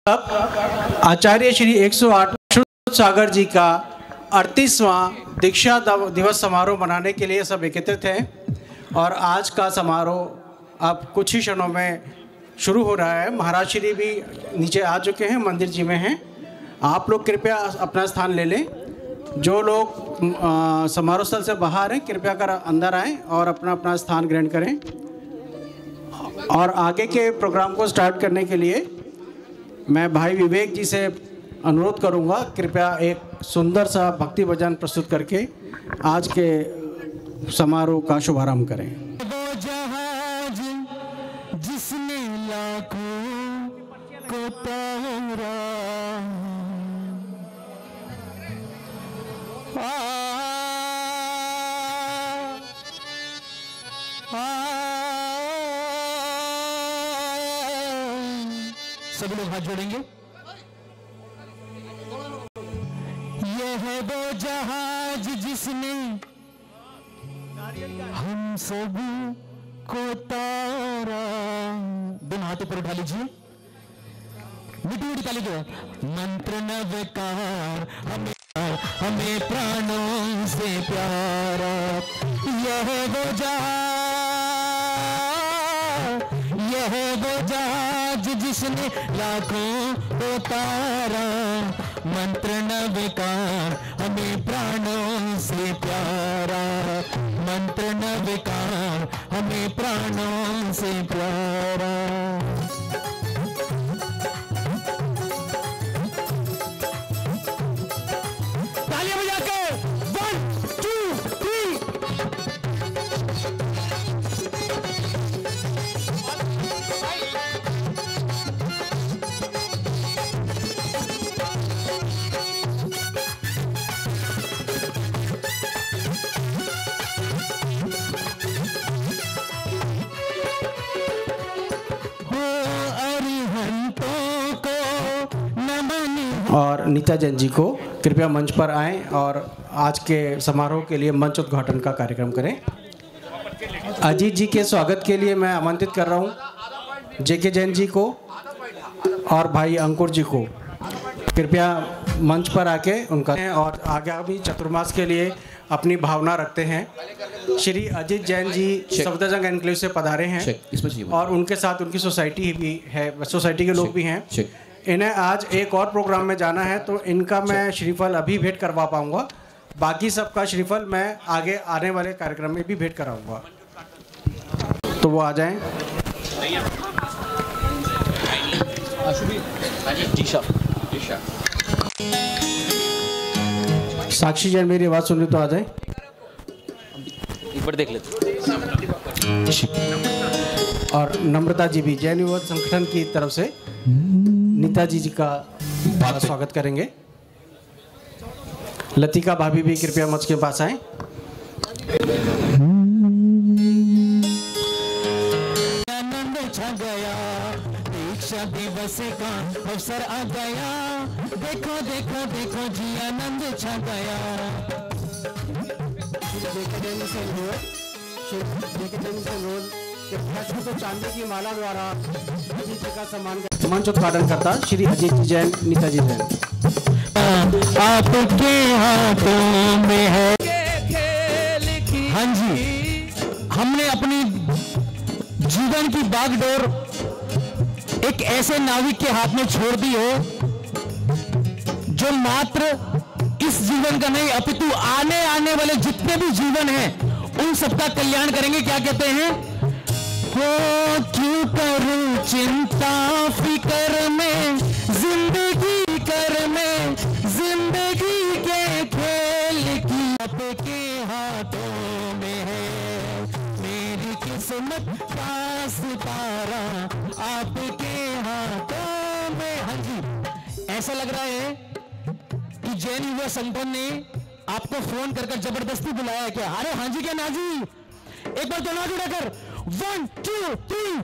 अब आचार्य श्री 108 शुद्ध सागर जी का 38वां दीक्षा दिवस समारोह मनाने के लिए सब एकत्रित हैं और आज का समारोह अब कुछ ही क्षणों में शुरू हो रहा है। महाराज श्री भी नीचे आ चुके हैं, मंदिर जी में हैं। आप लोग कृपया अपना स्थान ले लें। जो लोग समारोह स्थल से बाहर हैं कृपया कर अंदर आएं और अपना अपना स्थान ग्रहण करें। और आगे के प्रोग्राम को स्टार्ट करने के लिए मैं भाई विवेक जी से अनुरोध करूंगा, कृपया एक सुंदर सा भक्ति भजन प्रस्तुत करके आज के समारोह का शुभारंभ करें। वो जहाज जिसने लाखों को तारा, सब लोग हाथ जोड़ेंगे। यह है वो जहाज जिसने हम सब को तारा। दोनों हाथों पर उठा लीजिए, मिट्टी मिट्टी ताली दो। मंत्र नवकार हमें प्राणों से प्यारा। यह वो जहाज जिसने लाखों को तारा। मंत्र नवकार हमें प्राणों से प्यारा। मंत्र नवकार हमें प्राणों से प्यारा। तालियां बजा के 1 2 3। और नीता जैन जी को कृपया मंच पर आएं और आज के समारोह के लिए मंच उद्घाटन का कार्यक्रम करें। अजीत जी के स्वागत के लिए मैं आमंत्रित कर रहा हूं जेके जैन जी को और भाई अंकुर जी को। कृपया मंच पर आके उनका और आगामी चतुर्मास के लिए अपनी भावना रखते हैं। श्री अजीत जैन जी सफदरजंग एनक्लेव से पधारे हैं और उनके साथ उनकी सोसाइटी भी है, सोसाइटी के लोग भी हैं। इन्हें आज एक और प्रोग्राम में जाना है तो इनका मैं श्रीफल अभी भेंट करवा पाऊंगा, बाकी सबका श्रीफल मैं आगे आने वाले कार्यक्रम में भी भेंट कराऊंगा। तो वो आ जाएं। साक्षी जैन मेरी आवाज़ सुन रही तो आ जाएं। एक बार देख लेते। और नम्रता जी भी जैन युवा संगठन की तरफ से नीता जी का स्वागत करेंगे। लतिका भाभी भी कृपया मंच के पास आएं। आनंद छा गया, दीक्षा दिवस का अवसर आ गया। देखो देखो देखो जी आनंद छा गया। तो चांदी की माला द्वारा अजीत जी का सम्मान मंच उद्घाटन करता श्री अजीत जैन नीता जी जैन। आपके हाथों में है। हाँ जी, हमने अपनी जीवन की बागडोर एक ऐसे नाविक के हाथ में छोड़ दी हो जो मात्र इस जीवन का नहीं अपितु आने वाले जितने भी जीवन हैं उन सबका कल्याण करेंगे। क्या कहते हैं? हो क्यों करूं चिंता फिकर में, जिंदगी कर में, जिंदगी के खेल की आपके हाथों में है। मेरी किस्मत का सितारा आपके हाथों में। हाँ जी, ऐसा लग रहा है कि जैन युवा संगठन ने आपको फोन कर जबरदस्ती बुलाया है क्या? अरे हाँ जी क्या ना जी, एक बार दोनों जुड़ाकर 1 2 3।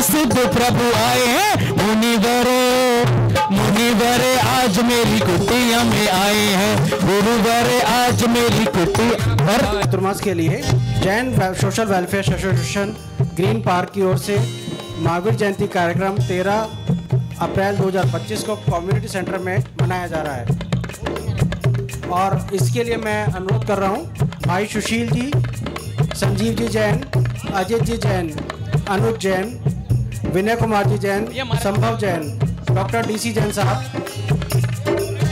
सिद्ध प्रभु आए हैं, मुनिवर आज मेरी कुटिया में आए हैं, गुरुवर आज मेरी कुटिया। चतुर्मास के लिए Jain social welfare association green park की ओर से महावीर जयंती कार्यक्रम 13 अप्रैल 2025 को कम्युनिटी सेंटर में मनाया जा रहा है। और इसके लिए मैं अनुरोध कर रहा हूँ भाई सुशील जी, संजीव जी जैन, अजित जी जैन, अनुज जैन, विनय कुमार जी जैन, संभव जैन, डॉक्टर DC जैन साहब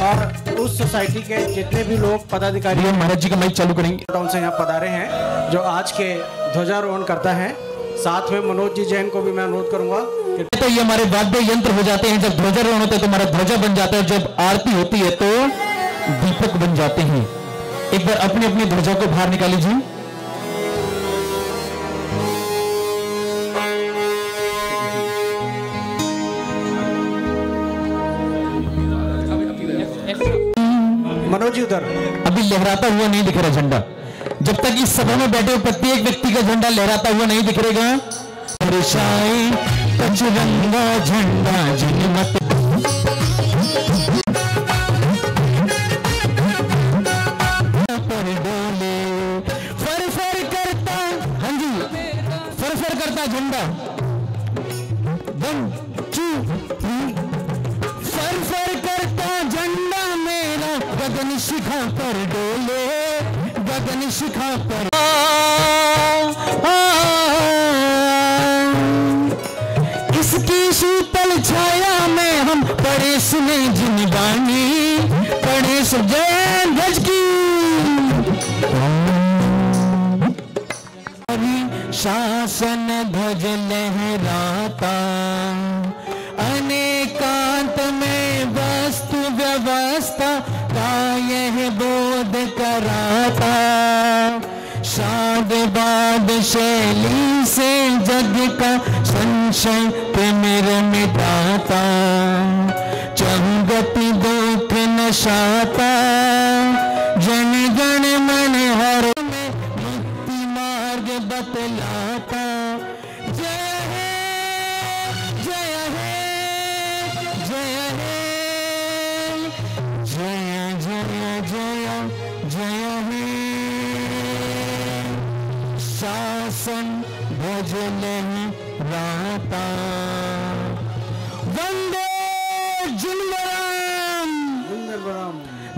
और उस सोसाइटी के जितने भी लोग पदाधिकारी महाराज जी का माइक चालू करेंगे टाउन से यहाँ पधारे हैं जो आज के ध्वजारोहण करता है। साथ में मनोज जी जैन को भी मैं अनुरोध करूंगा। तो ये हमारे वाद्य यंत्र हो जाते हैं, जब ध्वजारोहण होता है तो हमारा ध्वजा बन जाता है, जब आरती होती है तो दीपक बन जाते हैं। एक बार अपनी अपनी ध्वजा को बाहर निकाल लीजिए। मनोज जी उधर अभी लहराता हुआ नहीं दिख रहा झंडा। जब तक इस सभा में बैठे हुए प्रत्येक व्यक्ति का झंडा लहराता हुआ नहीं दिखेगा, बरसाए पचरंगा झंडा जनमत पर डोले, फर फर करता, हाँ जी, फर फर करता झंडा, 1 2 3, फर फर करता झंडा मेरा गगन शिखा पर डोले, गगन शिखा पर इसकी शीतल छाया में हम पड़े सुने जिनवानी, पड़े सुजैन ध्वज की शासन ध्वज लहराता, अनेकांत में वस्तु व्यवस्था का यह बोध कराता, शाद बाद शैली से जग का संशय तिमिर मिटाता, चहुगति दुख नशाता, जन गण मन हर में मुक्ति मार्ग बतलाता। जय हे जय हे जय हे जय जय जय जय हे शासन ध्वज लहराता, वंदे जिनवरम,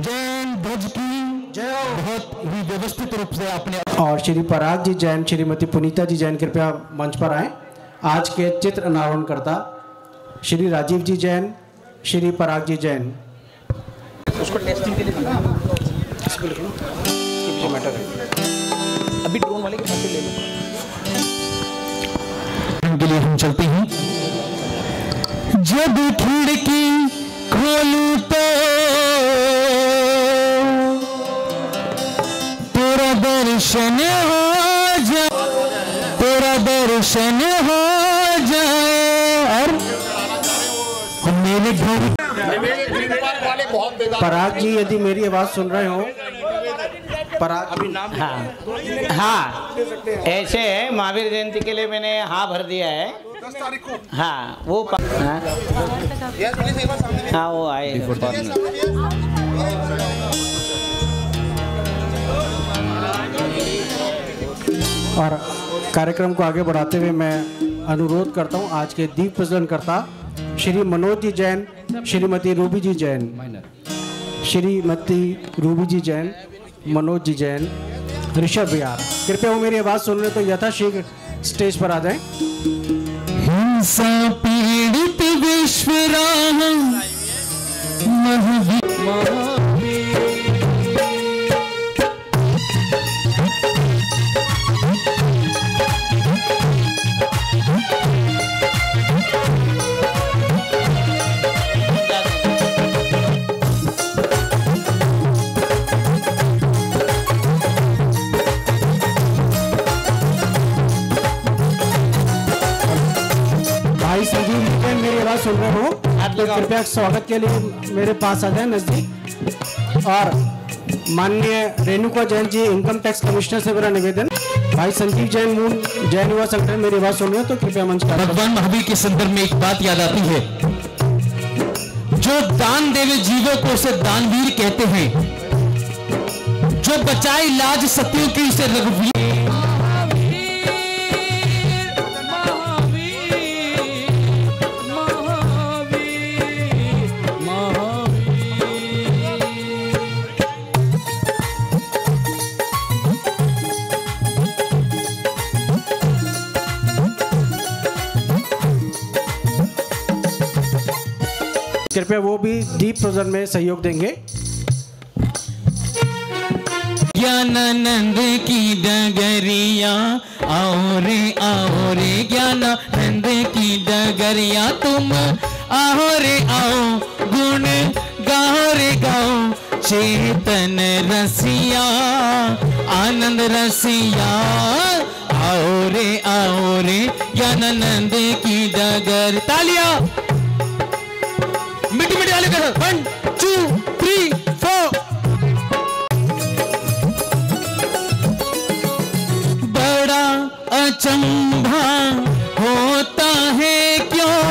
जैन ध्वज की जय। बहुत ही व्यवस्थित रूप से आपने और श्री पराग जी जैन, श्रीमती पुनीता जी जैन कृपया मंच पर आए। आज के चित्र अनावरण करता श्री राजीव जी जैन, श्री पराग जी जैन। उसको टेस्टिंग के लिए मैटर है, अभी ड्रोन वाले के पास से ले लो। के लिए हम चलते हैं। जब खिड़की खोलूं तो तेरा दर्शन हो जाए, तेरा दर्शन हो जाए, और मेरे घर। पराग जी यदि मेरी आवाज सुन रहे हो, पराग अभी नाम हाँ ऐसे है, महावीर जयंती के लिए मैंने हाँ भर दिया है 10 तारीख को। हाँ वो हाँ वो आए। और कार्यक्रम को आगे बढ़ाते हुए मैं अनुरोध करता हूं आज के दीप प्रज्वलन करता श्री मनोज जी जैन, श्रीमती रूबी जी जैन, श्रीमती रूबी जी जैन, मनोज जी जैन, ऋषभ बिहार, कृपया वो मेरी आवाज़ सुन रहे तो यथाशीघ्र स्टेज पर आ जाएं। हिंसा पीड़ित विश्व राम भाई संजीव जी मेरी आवाज़ सुन रहे हो तो कृपया स्वागत के लिए मेरे पास आ जाए नजदीक। और माननीय Renuka Jain ji, income tax commissioner से मेरा निवेदन, भाई संजीव जैन मूल जैन युवा संगठन मेरी बात सुन रहे हो तो कृपया मंच पर। भगवान महावीर के संदर्भ में एक बात याद आती है, जो दान देवे जीवों को उसे दानवीर कहते हैं, जो बचाए लाज सत्यों की उसे रघुवीर। कृपया वो भी दीप प्रज्वलन में सहयोग देंगे। ज्ञानानंद की डगरिया आओ रे ज्ञानानंद की डगरिया तुम आओ रे आओ, गुण गाओ रे गाओ, चेतन रसिया आनंद रसिया आओ रे ज्ञानानंद की डगर। तालियां मिट्टी मिट्टी वाले कर 1 2 3 4। बड़ा अचंभा होता है क्यों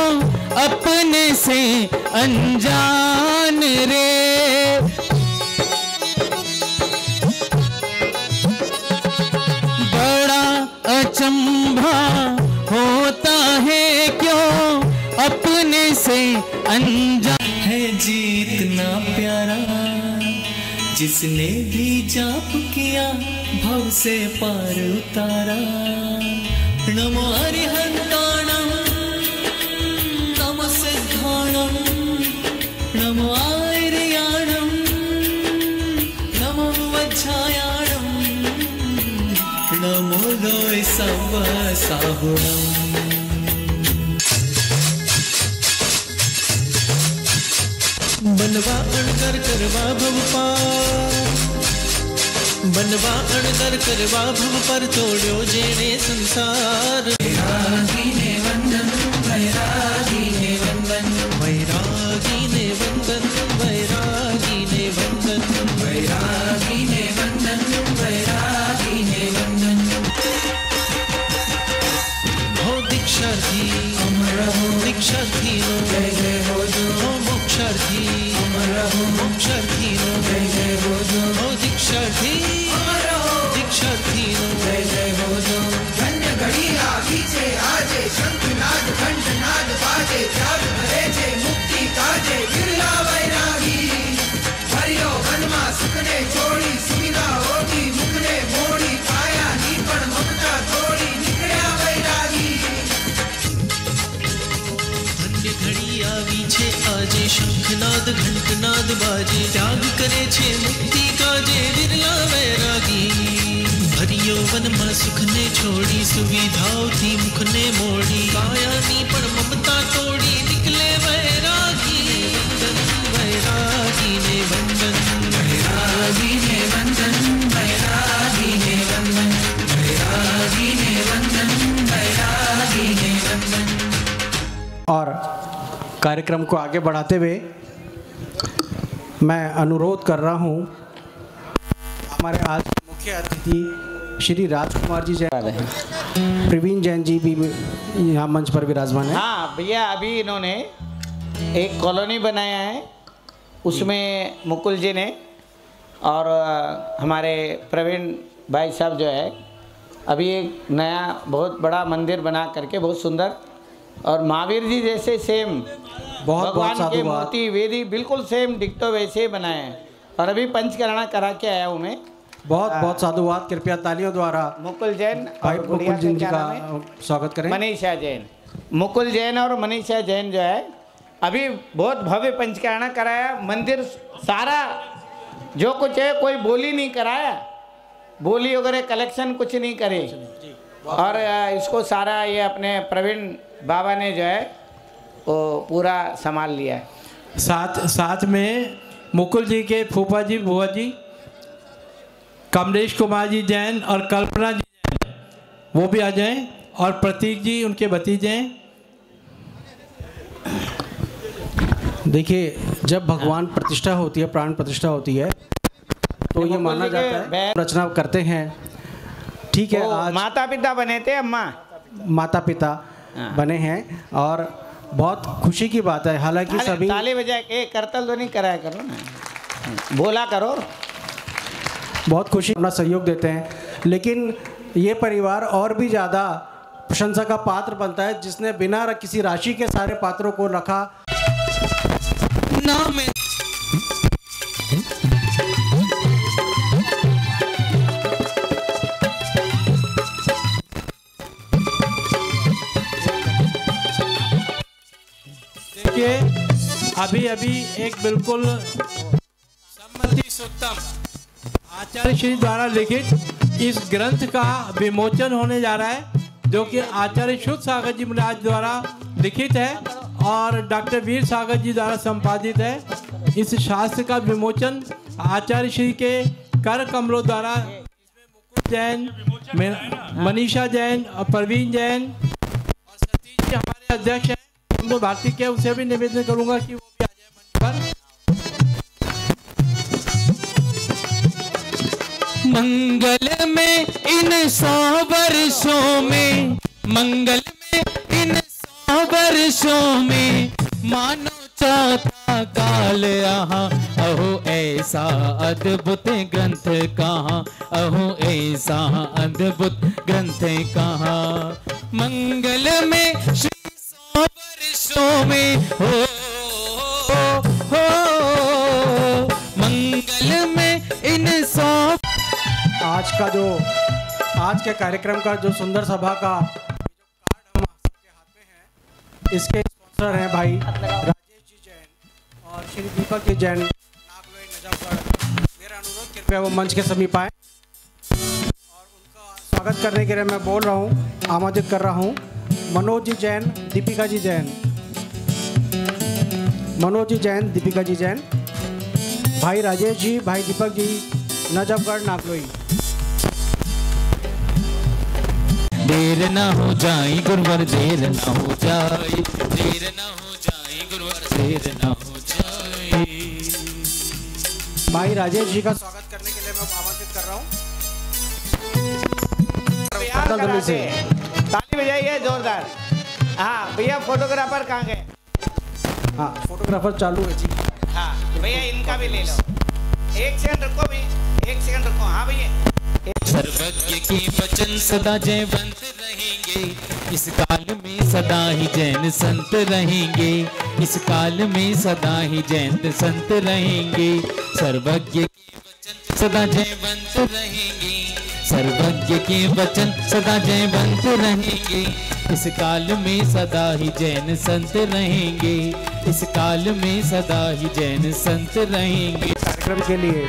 अपने से अनजान रे, बड़ा अचंभा होता है क्यों अपने से अनजान है जीतना प्यारा, जिसने भी जाप किया भव से पार उतारा। नमो हरिहंताणं नमो सिद्धाणं नमो आर्याणं नमो वज्रायाणं नमो लोय सव साहुणम्। बनवा अणकर करवा भव पार, बनवा अणकर करवा भव पर तोड़ो जेने संसार। वैरागी ने वंदन वैरागी ने वंदन, वैरागी ने वंदन वैरागी ने वंदन, वैरागी ने वंदन वैरागी ने वंदन। हो दीक्षार्थी अमर हो दीक्षार्थी जय जय हो जो मोक्षार्थी अमर हो मोक्षार्थी जय जय हो जो दीक्षार्थी अमर हो दीक्षार्थी जय जय हो जो। धन्य घड़ी आगी से आजे शंखनाद घंटनाद बाजे, त्याग भरे जे मुक्ति काजे बिरला वैरागी। हरियो वनमा सुखने छोड़ी सुविधा होगी मुखने मोड़ी, पाया नीपण ममता तोड़ी निकल्या वैरागी। धन्य घड़ी आवी छे आजे शंखनाद घंटनाद बाजे, त्याग करे छे मुक्ति काजे बिरला वैरागी। हरियो वनमा सुखने छोड़ी सुविधाओं थी मुखने मोड़ी, काया नीपण ममता तोड़ी निकले वैरागी। वंदन वैरागी ने वंदन वैरागी ने वंदन वैरागी ने वंदन वैरागी ने वंदन वैरागी ने वंदन। और कार्यक्रम को आगे बढ़ाते हुए मैं अनुरोध कर रहा हूं हमारे आज मुख्य अतिथि श्री राजकुमार जी जैन, प्रवीण जैन जी भी यहाँ मंच पर विराजमान है। हाँ भैया, अभी इन्होंने एक कॉलोनी बनाया है, उसमें मुकुल जी ने और हमारे प्रवीण भाई साहब जो है अभी एक नया बहुत बड़ा मंदिर बना करके बहुत सुंदर, और महावीर जी जैसे सेम भगवान के मूर्ति वेदी बिल्कुल सेम डिक्टो वैसे बनाए हैं। और अभी पंचकर्णा करा के आया हूँ मैं। बहुत बहुत साधुवाद। कृपया तालियों द्वारा मुकुल जैन भाई और मुकुल जी का स्वागत करें। मनीषा जैन, मुकुल जैन और मनीषा जैन जो है अभी बहुत भव्य पंचकर्णा कराया। मंदिर सारा जो कुछ है कोई बोली नहीं कराया, बोली वगैरह कलेक्शन कुछ नहीं करे, और इसको सारा ये अपने प्रवीण बाबा ने जो है वो पूरा संभाल लिया है। साथ में मुकुल जी के फूफा जी बुआ जी कमलेश कुमार जी जैन और कल्पना जी जैन वो भी आ जाएं, और प्रतीक जी उनके भतीजे हैं। देखिए, जब भगवान प्रतिष्ठा होती है, प्राण प्रतिष्ठा होती है, तो ये माना जाता है रचना करते हैं ठीक है, वो आज माता पिता बने थे, अम्मा माता पिता बने हैं और बहुत खुशी की बात है। हालांकि सभी ताली बजा के करतल तो नहीं कराया करो ना, बोला करो। बहुत खुशी अपना सहयोग देते हैं, लेकिन ये परिवार और भी ज़्यादा प्रशंसा का पात्र बनता है जिसने बिना किसी राशि के सारे पात्रों को रखा। नाम देखिए, अभी अभी एक बिल्कुल सम्मति सूत्रम आचार्य श्री द्वारा लिखित इस ग्रंथ का विमोचन होने जा रहा है, जो कि आचार्य शुद्ध सागर जी महाराज द्वारा लिखित है और डॉक्टर वीर सागर जी द्वारा संपादित है। इस शास्त्र का विमोचन आचार्य श्री के कर कमलों द्वारा मुकुल जैन, मनीषा जैन और प्रवीण जैन और सतीश जी हमारे अध्यक्ष हैं तो भारती के, उसे भी निवेदन करूंगा कि वो भी आ जाए मंच पर। मंगल में इन 100 वर्षों में, मंगल में इन 100 वर्षों में, मानो चौथा काल यहाँ, अहो ऐसा अद्भुत ग्रंथ कहाँ, अहो ऐसा अद्भुत ग्रंथ कहाँ। मंगल में श्री 100 वर्षों में हो, मंगल में इन 100। आज के कार्यक्रम का जो सुंदर सभा का कार्ड हम सबके हाथ में है, इसके स्पॉन्सर हैं भाई राजेश जी जैन और श्री दीपक जी जैन, नागलोई नजफगढ़। मेरा अनुरोध कृपया वो मंच के समीप आए और उनका स्वागत करने के लिए मैं बोल रहा हूँ, आमंत्रित कर रहा हूँ मनोज जी जैन, दीपिका जी जैन, मनोज जी जैन, दीपिका जी जैन, भाई राजेश जी, भाई दीपक जी, नजफगढ़ नागलोई। देर ना हो जाए गुरुवर, देर ना हो जाए, देर ना हो जाए गुरुवर, देर ना हो जाए। भाई राजेश जी का स्वागत करने के लिए मैं आमंत्रित कर रहा हूँ। ताली बजाइए जोरदार। हाँ भैया, फोटोग्राफर कहाँ गए? हाँ, फोटोग्राफर चालू है जी। हाँ भैया, इनका भी ले लो। एक सेकंड रुको भी, एक सेकंड रुको। हाँ भैया, सर्वज्ञ के वचन सदा जयवंत रहेंगे, इस काल में सदा ही जैन संत रहेंगे, इस काल में सदा ही जैन संत रहेंगे। सर्वज्ञ के वचन सदा जयवंत रहेंगे, सर्वज्ञ के वचन सदा जयवंत रहेंगे, इस काल में सदा ही जैन संत रहेंगे, इस काल में सदा ही जैन संत रहेंगे। कार्यक्रम के लिए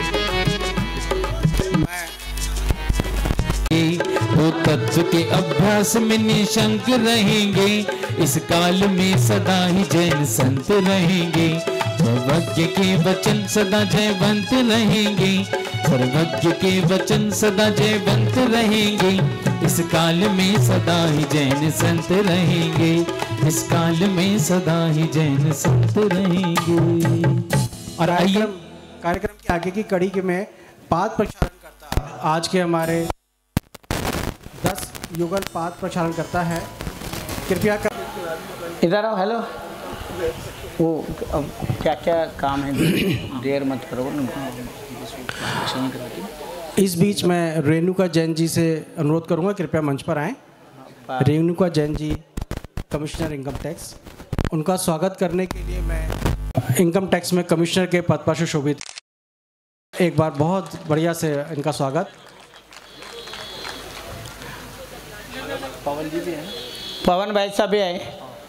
वो तत्व के अभ्यास में निशंक रहेंगे, इस काल में सदा ही जैन संत रहेंगे। सर्वज्ञ के वचन सदा जयवंत रहेंगे, सर्वज्ञ के वचन सदा जयवंत रहेंगे, इस काल में सदा ही जैन संत रहेंगे, इस काल में सदा ही जैन संत रहेंगे। और कार्यक्रम के आगे की कड़ी के में पाद प्रक्षालन करता है, आज के हमारे 10 युगल पाद प्रक्षालन करता है। कृपया कर इधर आओ। हेलो, वो क्या क्या काम है, देर मत करो। इस बीच मैं रेणुका जैन जी से अनुरोध करूंगा, कृपया मंच पर आएं। Renuka Jain ji commissioner income tax, उनका स्वागत करने के लिए मैं इनकम टैक्स में कमिश्नर के पद पर सुशोभित, एक बार बहुत बढ़िया से इनका स्वागत। पवन जी भी हैं, पवन भाई साहब भी आए।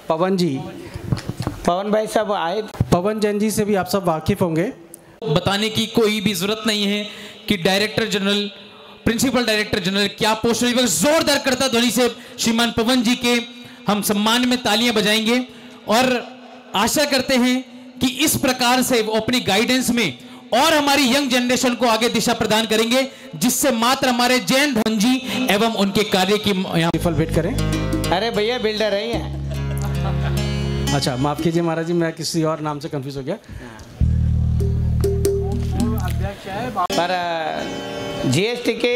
पवन जी, पवन भाई साहब आए। पवन जैन जी से भी आप सब वाकिफ होंगे। बताने की कोई भी जरूरत नहीं है कि director general, principal director general क्या पोस्ट, जोरदार करता ध्वनि से श्रीमान पवन जी के हम सम्मान में तालियां बजाएंगे और आशा करते हैं कि इस प्रकार से वो अपनी गाइडेंस में और हमारी यंग जनरेशन को आगे दिशा प्रदान करेंगे, जिससे मात्र हमारे जैन धन जी एवं उनके कार्य की यहाँ विफल वेट करें। अरे भैया बिल्डर है ये। अच्छा माफ कीजिए महाराज जी, मैं किसी और नाम से कंफ्यूज हो गया। पर जीएसटी के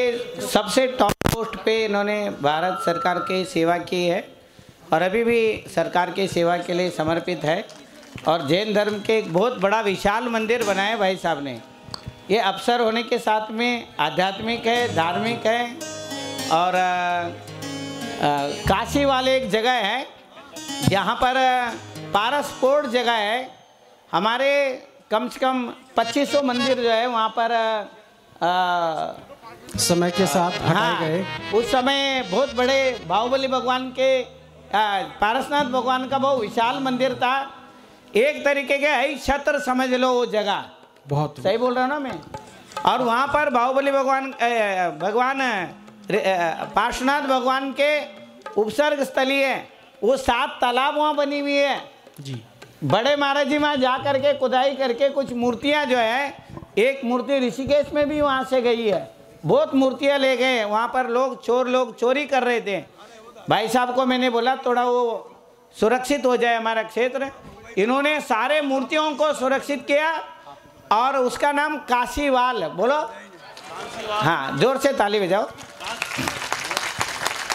सबसे टॉप पोस्ट पे इन्होंने भारत सरकार की सेवा की है और अभी भी सरकार की सेवा के लिए समर्पित है। और जैन धर्म के एक बहुत बड़ा विशाल मंदिर बनाया भाई साहब ने। ये अवसर होने के साथ में आध्यात्मिक है, धार्मिक है। और काशी वाले एक जगह है जहाँ पर पारसपोर्ट जगह है। हमारे कम से कम 2500 मंदिर जो है वहाँ पर समय के साथ हटाए गए। उस समय बहुत बड़े बाहुबली भगवान के पारसनाथ भगवान का बहुत विशाल मंदिर था। एक तरीके के है छत्र समझ लो वो जगह। बहुत सही बोल रहा हूँ ना मैं? और वहाँ पर बाहुबली भगवान पार्श्वनाथ भगवान के उपसर्ग स्थली है। वो 7 तालाब वहाँ बनी हुई है जी। बड़े महाराज जी वहाँ जा करके खुदाई करके कुछ मूर्तियाँ जो है, एक मूर्ति ऋषिकेश में भी वहाँ से गई है। बहुत मूर्तियाँ ले गए। वहाँ पर लोग चोरी कर रहे थे। भाई साहब को मैंने बोला थोड़ा वो सुरक्षित हो जाए हमारा क्षेत्र। इन्होंने सारे मूर्तियों को सुरक्षित किया और उसका नाम काशीवाल। बोलो हाँ, जोर से ताली बजाओ।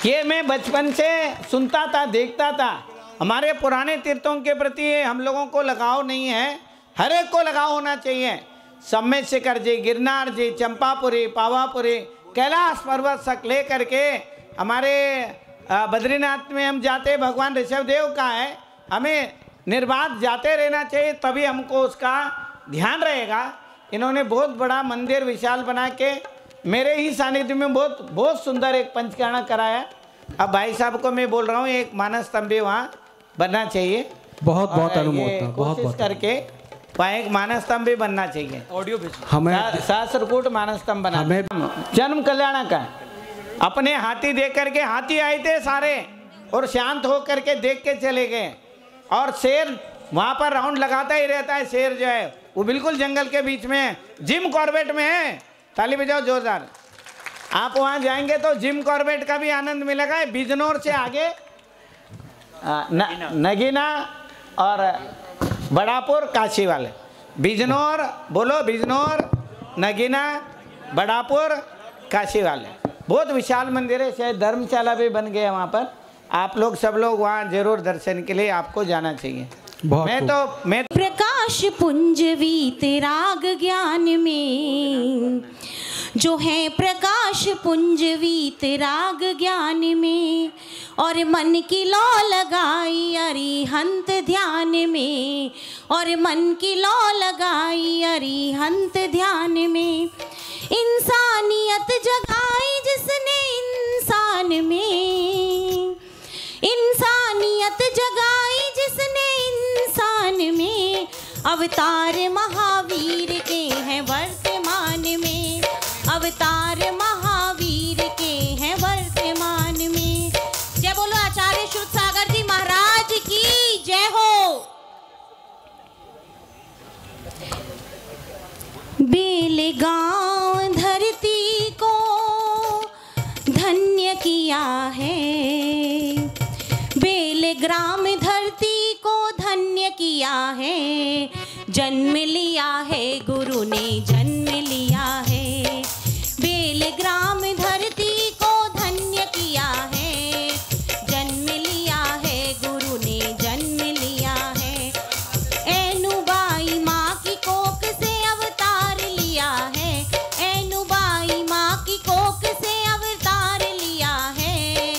ये मैं बचपन से सुनता था, देखता था। हमारे पुराने तीर्थों के प्रति हम लोगों को लगाव नहीं है, हर एक को लगाव होना चाहिए। सम्मेद शिखर जी, गिरनार जी, चंपापुरी, पावापुरी, कैलाश पर्वत तक ले करके हमारे बद्रीनाथ में हम जाते, भगवान ऋषभदेव का है, हमें निर्बाध जाते रहना चाहिए, तभी हमको उसका ध्यान रहेगा। इन्होंने बहुत बड़ा मंदिर विशाल बना के मेरे ही सानिध्य में बहुत सुंदर एक पंचकर्णा कराया। अब भाई साहब को मैं बोल रहा हूँ एक मानस स्तंभ वहाँ बनना चाहिए। बहुत अनुमोदन, कोशिश करके वहाँ एक मानस स्तंभ भी बनना चाहिए। ऑडियो भेज हमें सहस्त्रकूट मानस स्तंभ बना। हमें जन्म कल्याण का अपने हाथी देख करके, हाथी आए थे सारे और शांत हो करके देख के चले गए। और शेर वहाँ पर राउंड लगाता ही रहता है। शेर जो है वो बिल्कुल जंगल के बीच में है, जिम कॉर्बेट में है। ताली बजाओ जोरदार। आप वहाँ जाएंगे तो जिम कॉर्बेट का भी आनंद मिलेगा। बिजनौर से आगे नगीना और बड़ापुर काशी वाले। बिजनौर बोलो, बिजनौर, नगीना, बड़ापुर, काशी वाले। बहुत विशाल मंदिर है। शायद धर्मशाला भी बन गया वहाँ पर। आप लोग सब लोग वहाँ जरूर दर्शन के लिए आपको जाना चाहिए। मैं प्रकाश पुंज वीतराग ज्ञान में, जो है प्रकाश पुंज वीतराग ज्ञान में, और मन की लौ लगाई अरिहंत ध्यान में, और मन की लौ लगाई अरिहंत ध्यान में। इंसानियत जगाई जिसने इंसान में, इंसानियत जगाई जिसने इंसान में। अवतार महावीर के हैं वर्तमान में, अवतार महावीर के हैं वर्तमान में। जय बोलो आचार्य शुद्ध सागर जी महाराज की जय हो। बेलगांव धरती को धन्य किया है, बेलग्राम धरती को धन्य किया है। जन्म लिया है गुरु ने जन्म लिया है, बेलग्राम धरती को धन्य किया है। जन्म लिया है गुरु ने जन्म लिया है। एनुबाई माँ की कोख से अवतार लिया है, एनुबाई माँ की कोख से अवतार लिया है।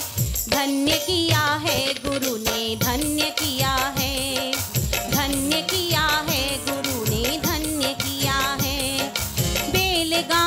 धन्य किया है गुरु ने धन्य किया है, धन्य किया है गुरु ने धन्य किया है। बेलगा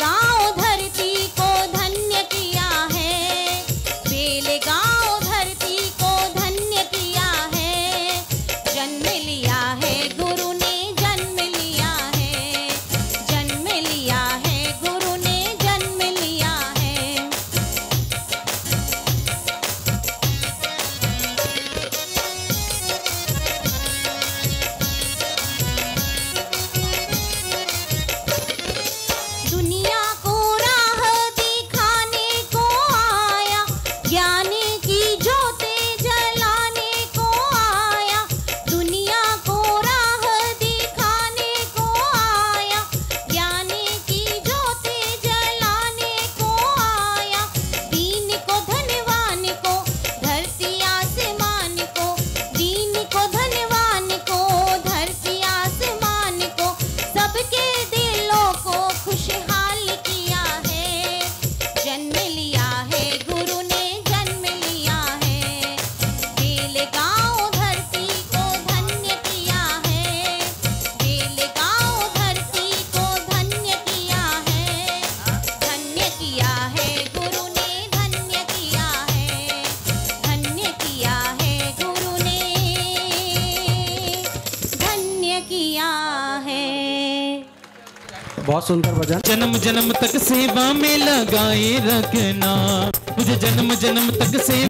गांव धरती को धन्य किया है, बेलगांव धरती को धन्य किया है। जन्म लिया है गुरु ने, जन्म लिया है, जन्म लिया है गुरु ने, जन्म लिया है। दुनिया को राह दिखाने को आया, ज्ञान की ज्योतें जलाने को आया। दुनिया को राह दिखाने को आया, ज्ञान की ज्योतें जलाने को आया। दीन को धनवान को, धरती आसमान को, दीन को धनवान को, धरती आसमान को, सबके दिलों को खुशहाल किया है। जन्म लिया है गुरु ने, जन्म लिया है, बेलगांव धरती को धन्य किया है, बेलगांव धरती को धन्य किया है। धन्य किया है गुरु ने, धन्य किया है, धन्य किया है गुरु ने, धन्य किया है। बहुत सुंदर भजन। जन्म जन्म तक सेवा में लगाए रखना, मुझे जन्म जन्म तक सेवा।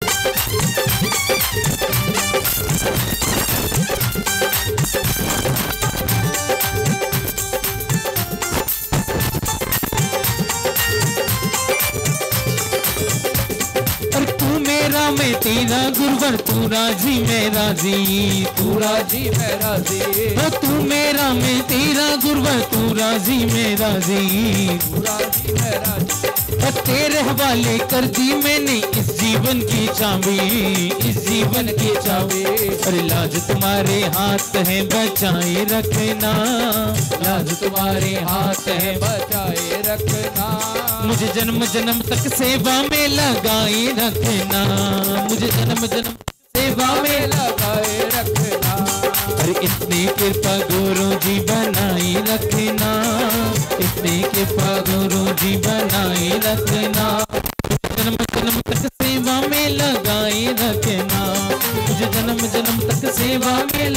और तू मेरा मैं तेरा गुरुवर, तू राजी मैं राजी, तू राजी मैं राजी। ओ तू मेरा मैं तेरा गुरुवर, तू राजी मैं राजी, तू राजी मैं राजी। और तेरे हवाले कर दी मैंने इस जीवन की चाबी, इस जीवन की चाबी। और लाज तुम्हारे हाथ है बचाए रखना, लाज तुम्हारे हाथ है बचाए रखना। मुझे जन्म जन्म तक सेवा में लगाए रखना, मुझे जन्म जन्म सेवा में लगाए रखना। अरे इतनी कृपा गुरु जी बनाई रखना, इतनी कृपा गुरु जी बनाई रखना। जन्म जन्म तक सेवा में लगाए रखना, मुझे जन्म जन्म तक सेवा में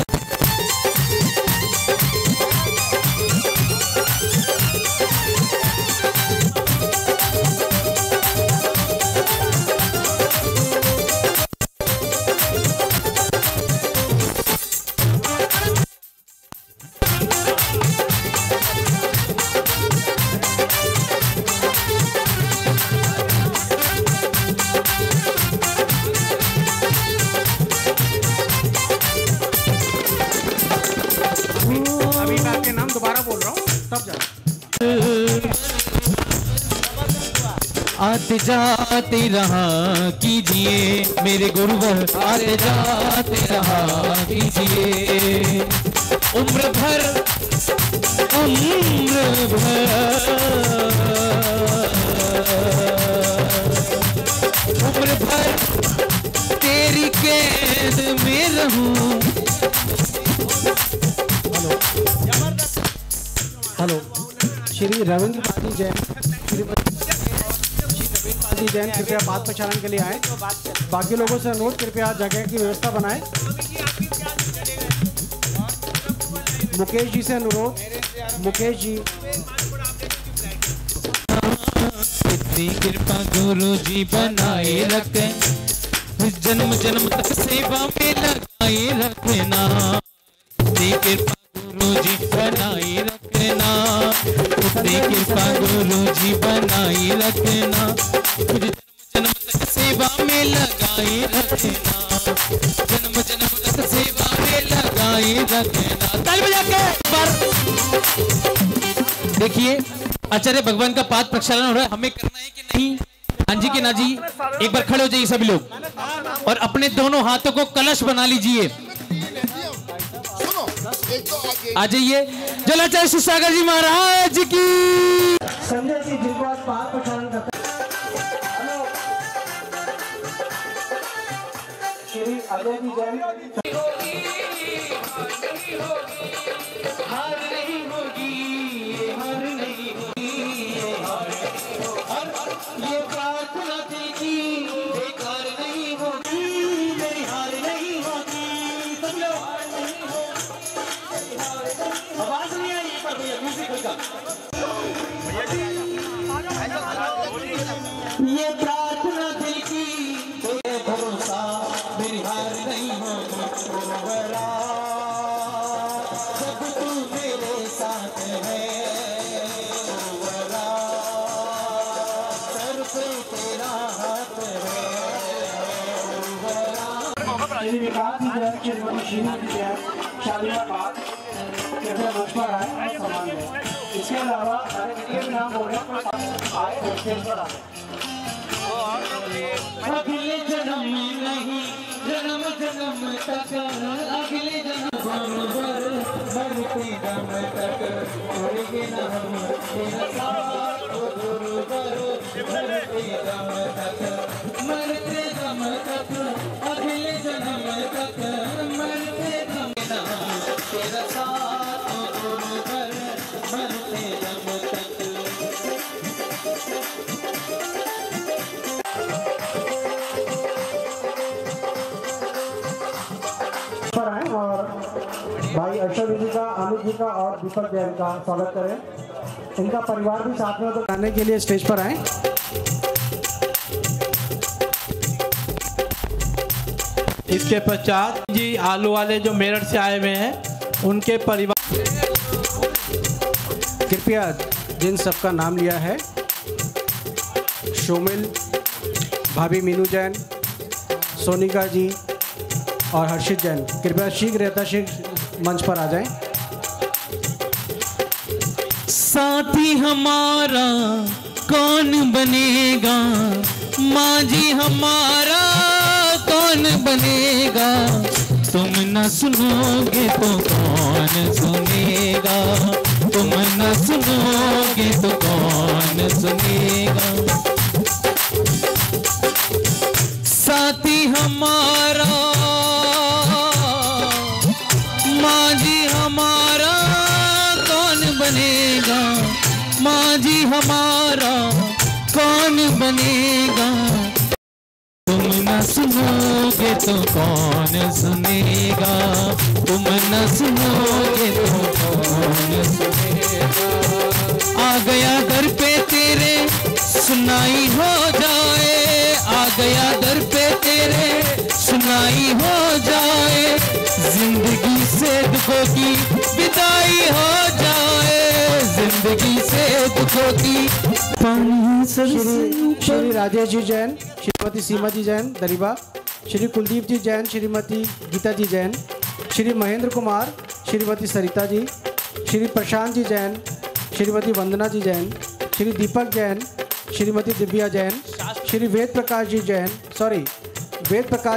अभी मैं आपके नाम दोबारा बोल रहा हूँ तब जा। आते जाते रहा कीजिए मेरे गुरुवर, आते जाते रहा कीजिए। उम्र भर उम्र भर तेरी कैद में रहूं। हेलो, श्री रविंद्र पाजी जैन, श्री नवीन पाजी जैन कृपया बात प्रचारण के लिए आए। बाकी लोगों से अनुरोध कृपया जगह की व्यवस्था बनाएं। मुकेश जी से अनुरोध, मुकेश जी। इतनी कृपा गुरु जी बनाए रखे, जन्म जन्म तक सेवा में लगाए रखना। इतनी कृपा गुरु जी बनाए रखना, इतनी कृपा गुरु जी बनाए रखना। मुझे जन्म जन्म तक सेवा में लगाए रखना, जन्म जन्म तक सेवा में लगाए रखना। ताली बजा के देखिए, आचार्य भगवान का पाद प्रक्षालन हो रहा है, हमें करना है कि नहीं? हाँ जी कि ना जी? एक बार खड़े हो जाइए सभी लोग और अपने दोनों हाथों को कलश बना लीजिए। आ जाइए। जलाचार्य श्री सागर जी महाराज की। संजय जी जिनको आज पाद प्रक्षालन करते हैं। हेलो, श्री अजय जी जैन। हार नहीं होगी, हार नहीं होगी, हार ये प्रार्थना दिल की कोई भरोसा मेरी हार नहीं होगी गुरुवरा, जब तू मेरे साथ है गुरुवरा, सर पे तेरा हाथ है गुरुवरा। श्री विकास जी जैन, श्रीमती शीला जी जैन, शालिया बाग कृपया मंच पर आए और सम्मान लें। इसके अलावा सारे जितने भी नाम बोल रहे हैं आए और स्टेज पर आए। अगले जन्म में नहीं जन्म जन्म तक, अगले जन्म भर मरते दम तक छोड़ेंगे न हम तेरा साथ गुरुवर, मरते दम तक अगले जन्म तक मरते दम न हम तेरा साथ गुरुवर, मरते दम तक। पर आए और भाई अशोक जी का, अमित जी का और दीपक जैन का स्वागत करें। इनका परिवार भी साथ में तो गाने के लिए स्टेज पर आए। इसके पश्चात जी आलू वाले जो मेरठ से आए हुए हैं उनके परिवार, कृपया जिन सबका नाम लिया है, शोमिल, भाभी मीनू जैन, सोनिका जी और हर्षित जैन, कृपया शीघ्र यथाशीघ्र मंच पर आ जाएं। साथी हमारा कौन बनेगा, मांझी हमारा कौन बनेगा, तुम न सुनोगे तो कौन सुनेगा, तुम न सुनोगे तो कौन सुनेगा। साथी हमारा मांझी हमारा कौन बनेगा, मांझी हमारा कौन बनेगा, तुम न सुनोगे तो कौन सुनेगा, तुम न सुनोगे तो कौन सुनेगा। आ गया दर पे तेरे सुनाई हो जाए, आ गया दर पे तेरे सुनाई हो जाए, जिंदगी से दुखों की विदाई हो जाए, जिंदगी से दुखों की। श्री राजेश जी जैन, श्रीमती सीमा जी जैन दरीबा, श्री कुलदीप जी जैन, श्रीमती गीता जी जैन, श्री महेंद्र कुमार, श्रीमती सरिता जी, श्री प्रशांत जी जैन, श्रीमती वंदना जी जैन, श्री दीपक जैन, श्रीमती दिव्या जैन, श्री वेद प्रकाश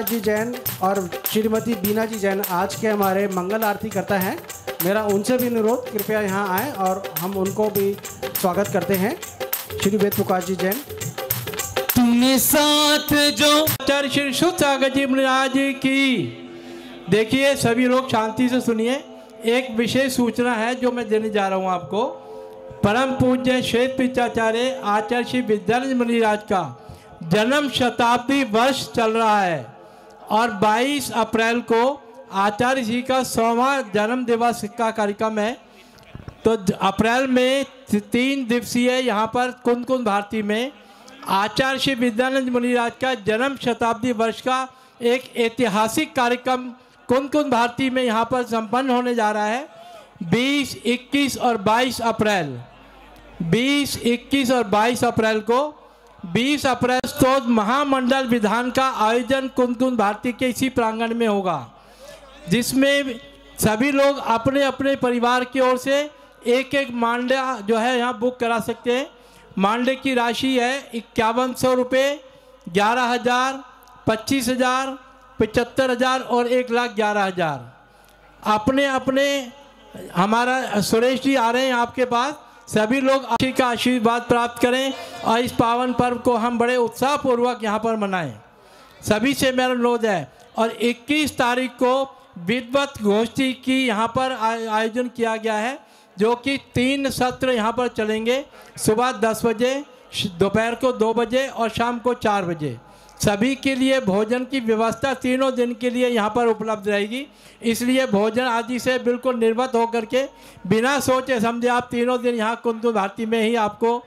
जी जैन और श्रीमती बीना जी जैन आज के हमारे मंगल आरती करता है। मेरा उनसे भी अनुरोध, कृपया यहाँ आएँ और हम उनको भी स्वागत करते हैं। श्री वेद प्रकाश जी जैन। तूने साथ जो आचार्य श्री शुद्ध सागर जी महाराज की। देखिए सभी लोग शांति से सुनिए, एक विशेष सूचना है जो मैं देने जा रहा हूँ आपको। परम पूज्य श्वेत पीठाचार्य आचार्य श्री विद्यानंद मुनिराज का जन्म शताब्दी वर्ष चल रहा है और 22 अप्रैल को आचार्य जी का 100वां जन्म दिवस का कार्यक्रम है। तो अप्रैल में 3 दिवसीय यहाँ पर कुंद कुंद भारती में आचार्य श्री विद्यानंद मुनिराज का जन्म शताब्दी वर्ष का एक ऐतिहासिक कार्यक्रम कुंद कुंद भारती में यहाँ पर संपन्न होने जा रहा है। 20, 21 और 22 अप्रैल 20, 21 और 22 अप्रैल को 20 अप्रैल स्तोत्र महामंडल विधान का आयोजन कुंद कुंद भारती के इसी प्रांगण में होगा, जिसमें सभी लोग अपने अपने परिवार की ओर से एक एक मांडा जो है यहाँ बुक करा सकते हैं। मांडे की राशि है 5100 रुपये, 11,000, 25,000, 75,000 और 1,11,000। अपने अपने हमारा सुरेश जी आ रहे हैं आपके पास, सभी लोग आशी का आशीर्वाद प्राप्त करें और इस पावन पर्व को हम बड़े उत्साहपूर्वक यहाँ पर मनाएं। सभी से मेरा अनुरोध है। और 21 तारीख को विद्वत गोष्ठी की यहाँ पर आयोजन किया गया है, जो कि 3 सत्र यहाँ पर चलेंगे, सुबह 10 बजे, दोपहर को 2 बजे और शाम को 4 बजे। सभी के लिए भोजन की व्यवस्था तीनों दिन के लिए यहाँ पर उपलब्ध रहेगी। इसलिए भोजन आदि से बिल्कुल निर्भर होकर के बिना सोचे समझे आप तीनों दिन यहाँ कुंदू भारती में ही आपको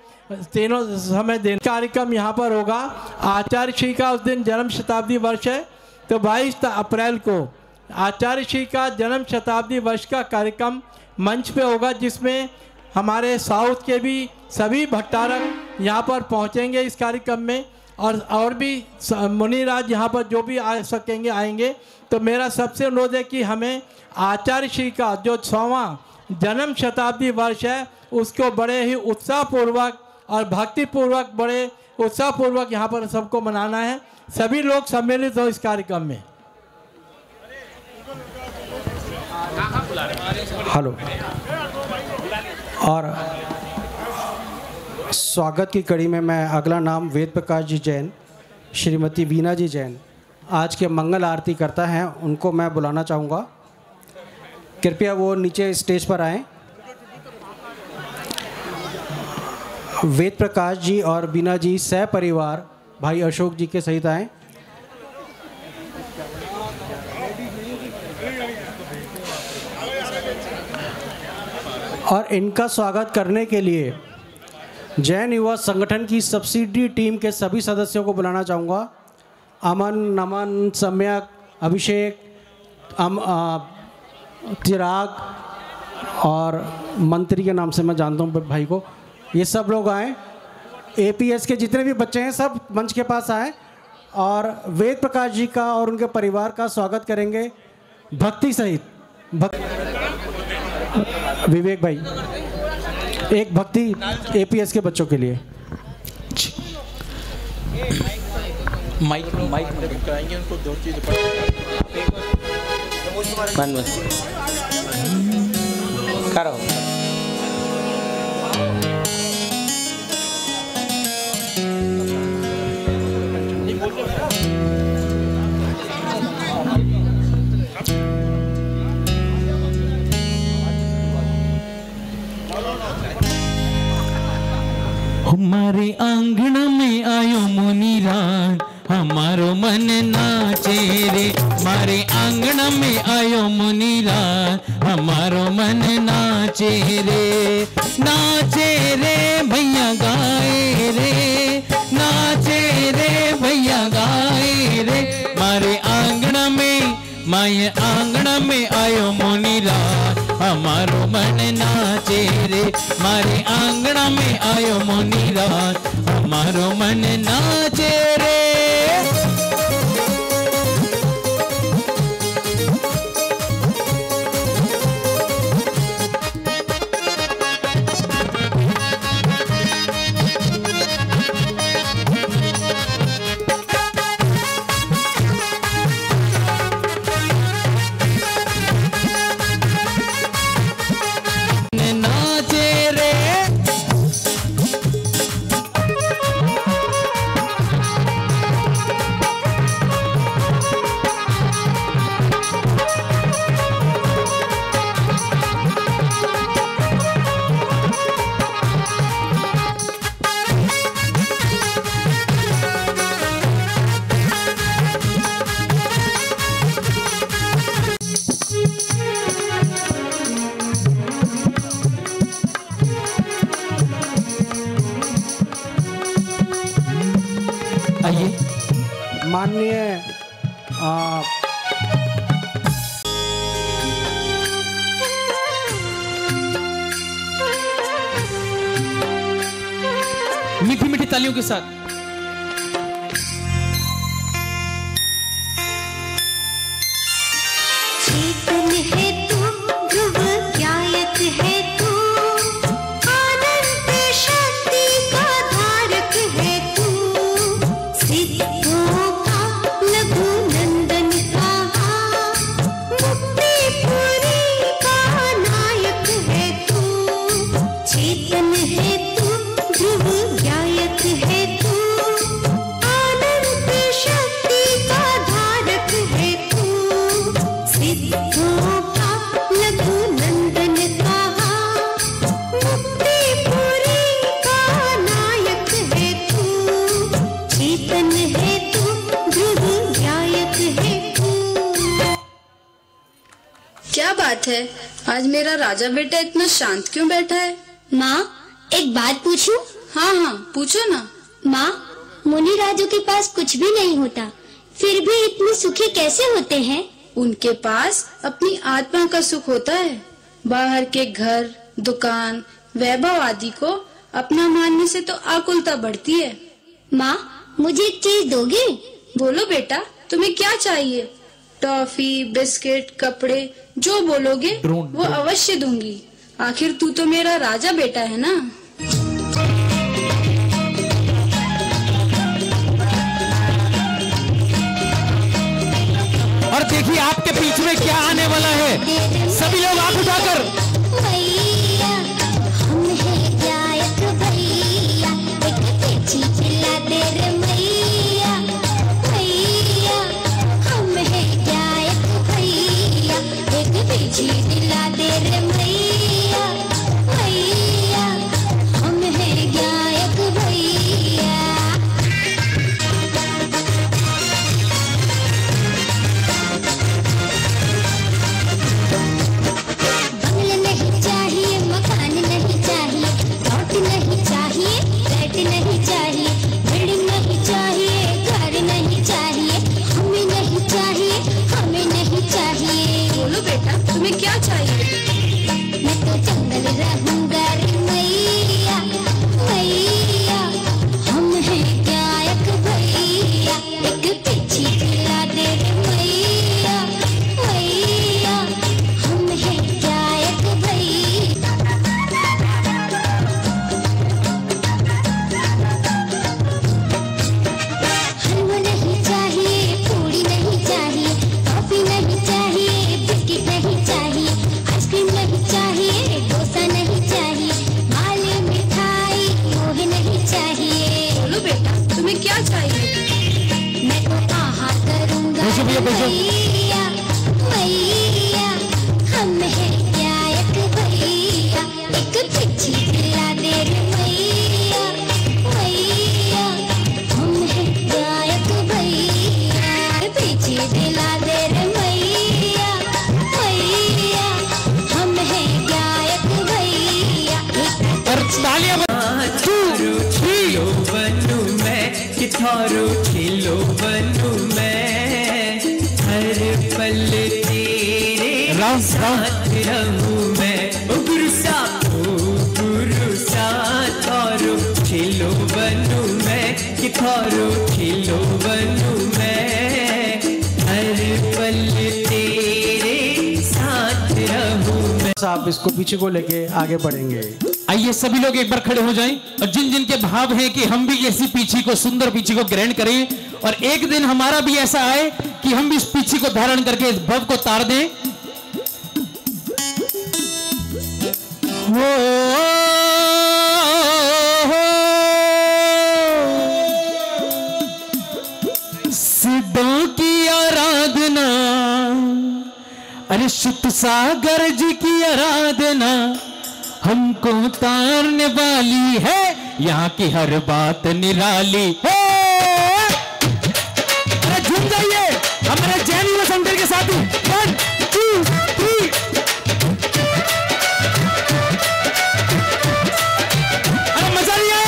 तीनों समय देने कार्यक्रम यहाँ पर होगा। आचार्य श्री का उस दिन जन्म शताब्दी वर्ष है, तो 22 अप्रैल को आचार्य श्री का जन्म शताब्दी वर्ष का कार्यक्रम मंच पे होगा, जिसमें हमारे साउथ के भी सभी भट्टारक यहाँ पर पहुँचेंगे इस कार्यक्रम में, और भी मुनिराज यहाँ पर जो भी आ सकेंगे आएंगे। तो मेरा सबसे अनुरोध है कि हमें आचार्य श्री का जो 100वां जन्म शताब्दी वर्ष है उसको बड़े ही उत्साहपूर्वक और भक्तिपूर्वक बड़े उत्साहपूर्वक यहाँ पर सबको मनाना है। सभी लोग सम्मिलित हो इस कार्यक्रम में। हेलो। और स्वागत की कड़ी में मैं अगला नाम वेद प्रकाश जी जैन, श्रीमती वीना जी जैन आज के मंगल आरती करता हैं, उनको मैं बुलाना चाहूँगा। कृपया वो नीचे स्टेज पर आएं। वेद प्रकाश जी और वीना जी सह परिवार भाई अशोक जी के सहित आएं। और इनका स्वागत करने के लिए जैन युवा संगठन की सब्सिडी टीम के सभी सदस्यों को बुलाना चाहूँगा। अमन, नमन, सम्यक, अभिषेक, चिराग और मंत्री के नाम से मैं जानता हूँ भाई को, ये सब लोग आए। एपीएस के जितने भी बच्चे हैं सब मंच के पास आए और वेद प्रकाश जी का और उनके परिवार का स्वागत करेंगे भक्ति सहित। विवेक भाई, एक भक्ति एपीएस के बच्चों के लिए। माइक कराएंगे उनको, दो चीज करो। हमारे आंगन में आयो मुनिराज, हमारो मन नाचे रे। हमारे आंगन में आयो मुनिराज, हमारो मन नाचे रे। नाचे रे भैया गाए रे, नाचे रे भैया गाए रे। मारे आंगन में, माये आंगन में आयो मुनिराज, हमारो मन नाचे रे। मारे आंगन में आयो मुनिराज, हमारो मन नाचे रे। माननीय मीठी मीठी तालियों के साथ चेतन है तू, ध्रुव ज्ञायक है तू, आनंद शक्ति का धारक है तू, सिद्धों का लघु नंदन कहा, मुक्तिपुरी का नायक है तू। चेतन है तू, ध्रुव ज्ञायक है तू, बात है, आज मेरा राजा बेटा इतना शांत क्यों बैठा है? माँ, एक बात पूछूं? हाँ हाँ, पूछो ना। माँ, मुनि राजों के पास कुछ भी नहीं होता, फिर भी इतने सुखी कैसे होते हैं? उनके पास अपनी आत्मा का सुख होता है। बाहर के घर, दुकान, वैभव आदि को अपना मानने से तो आकुलता बढ़ती है। माँ, मुझे एक चीज दोगे? बोलो बेटा, तुम्हें क्या चाहिए? टॉफी, बिस्किट, कपड़े, जो बोलोगे वो अवश्य दूंगी। आखिर तू तो मेरा राजा बेटा है ना। और देखिए आपके बीच में क्या आने वाला है। सभी लोग आंख उठाकर। भैया, हम हैं गायक भैया, एक पीछे चिल्लाते रे मैया। भैया, हम हैं गायक भैया, एक पीछे चिल्लाते रे मैया। भैया, हम हैं गायक भैया। बंगले नहीं चाहिए, मकान नहीं चाहिए, प्लॉट नहीं चाहिए, फ्लैट नहीं चाहिए, बिल्डिंग नहीं चाहिए, घर नहीं चाहिए, हमें नहीं चाहिए, हमें नहीं चाहिए। बोलो बेटा, तुम्हें क्या चाहिए? मैं तो जंगल रहूंगा रे मैया। मैया, हम हैं गायक भैया, एक पीछे चिल्ला दे रे मैया। मैया, हम हैं गायक भैया। हलवा नहीं चाहिए, पूड़ी नहीं चाहिए, टॉफी नहीं चाहिए, बिस्किट नहीं चाहिए, आइसक्रीम नहीं चाहिए, डोसा नहीं चाहिए, माले मिठाई मोह नहीं चाहिए। बोलो बेटा, तुम्हें क्या चाहिए? मैं तो आहा करूंगा बैठो भैया, बैठो। मैया। मैया, हम हैं गायक भैया, एक पीछे चिल्ला दे रे मैया। मैया, हम हैं गायक भैया, पीछे चिल्ला दे रे मैया। मैया, हम हैं गायक भैया। और तालियां बनू मैं, किथारो खिलो बनू मैं, हर पल तेरे साथ रहूं मैं। ओ गुरु सा थारो खिलो बनू मैं, किथारो खिलो बनू मैं, हर पल तेरे साथ रहूं मैं। आप इसको पीछे को लेके आगे बढ़ेंगे। आइए सभी लोग एक बार खड़े हो जाएं और जिन जिन के भाव हैं कि हम भी ऐसी पीछी को, सुंदर पीछी को ग्रहण करें और एक दिन हमारा भी ऐसा आए कि हम भी इस पीछी को धारण करके इस भव को तार दें। सिद्धों की आराधना, अरे शुद्ध सागर जी की आराधना हमको तारने वाली है, यहाँ की हर बात निराली है। अरे झूम जाइए हमारे जैन युवा सेंटर के साथ। 1 2 3। अरे मजा लिया।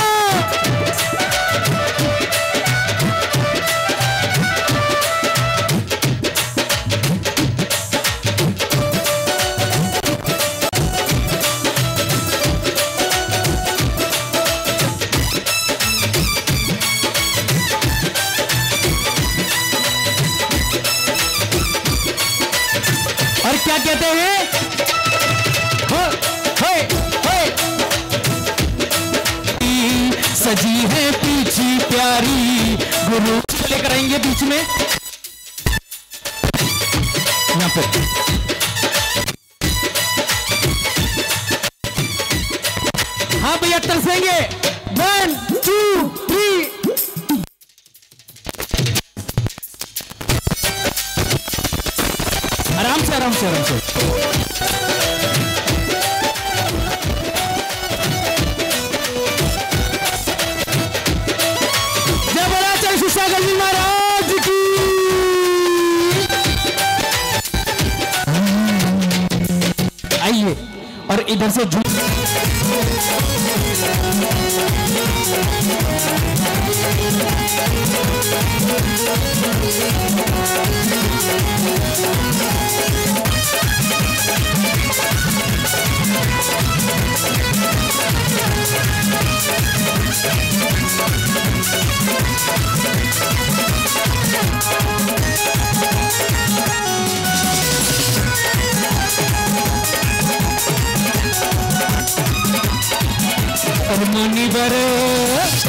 और क्या कहते हैं? हो, सजी है पीछी प्यारी, गुरु लेकर आएंगे बीच में यहाँ पे। हाँ भैया तरसेंगे। 1 2 3। आराम से आराम से आराम से। जय बोला चल सागर जी महाराज की। इधर से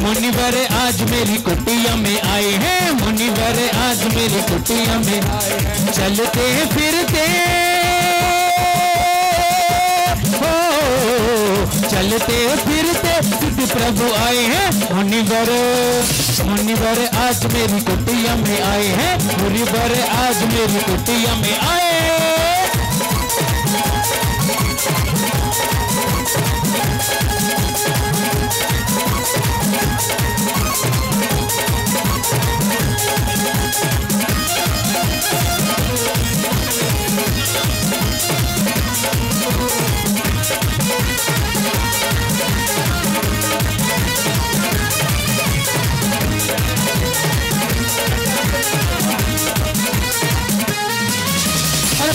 मुनिवर आज मेरी कुटिया में आए हैं, मुनिवर आज मेरी कुटिया में आए हैं। चलते फिरते हो, चलते फिरते सिद्ध प्रभु आए हैं। मुनिवर आज मेरी कुटिया में आए हैं, मुनिवर आज मेरी कुटिया में आए हैं।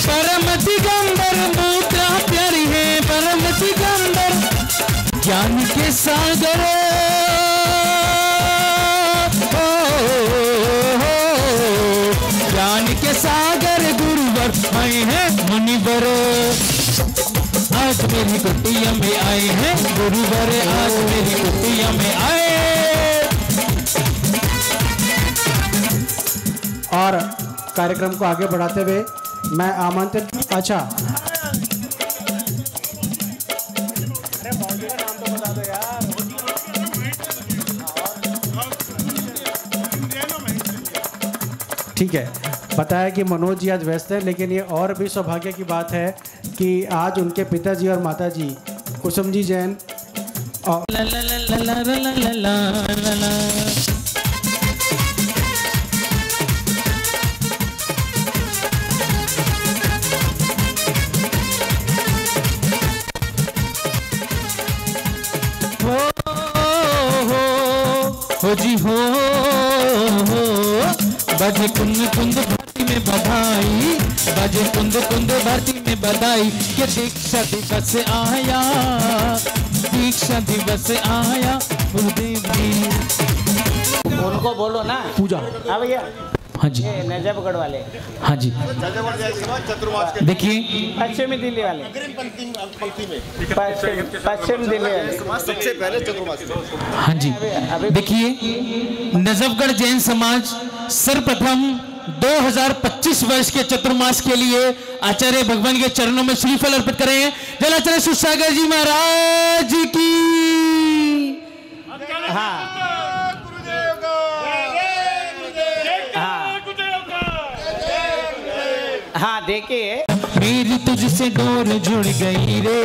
परम दिगंबर मूर्ता प्यारी है, परम दिगंबर ज्ञान के सागर ज्ञान के सागर गुरुवर आए हैं। मुनिवर आज मेरी कुटिया में आए हैं, गुरुवर आज मेरी कुटिया में आए। और कार्यक्रम को आगे बढ़ाते हुए मैं आमंत्रित अच्छा ठीक है, पता है कि मनोज जी आज व्यस्त है, लेकिन ये और भी सौभाग्य की बात है कि आज उनके पिताजी और माताजी कुसुम जी जैन और हो जी हो बजे कुंद कुंद भर्ती में बधाई, बजे कुंद कुंद भर्ती में बधाई के दीक्षा दिवस आया, दीक्षा दिवस आया गुरुदेव जी। उनको बोलो ना पूजा। हाँ भैया। हाँ जी, नजफगढ़ वाले। हाँ जी, देखिए पश्चिमी दिल्ली वाले, पश्चिम दिल्ली वाले सबसे पहले चतुर्मासी। हाँ जी, देखिए नजफगढ़ जैन समाज सर्वप्रथम 2025 वर्ष के चतुर्मास के लिए आचार्य भगवान के चरणों में श्रीफल अर्पित करें। जल आचार्य सुसागर जी महाराज की। हाँ हाँ देखिए, मेरी तुझसे डोर जुड़ गई रे,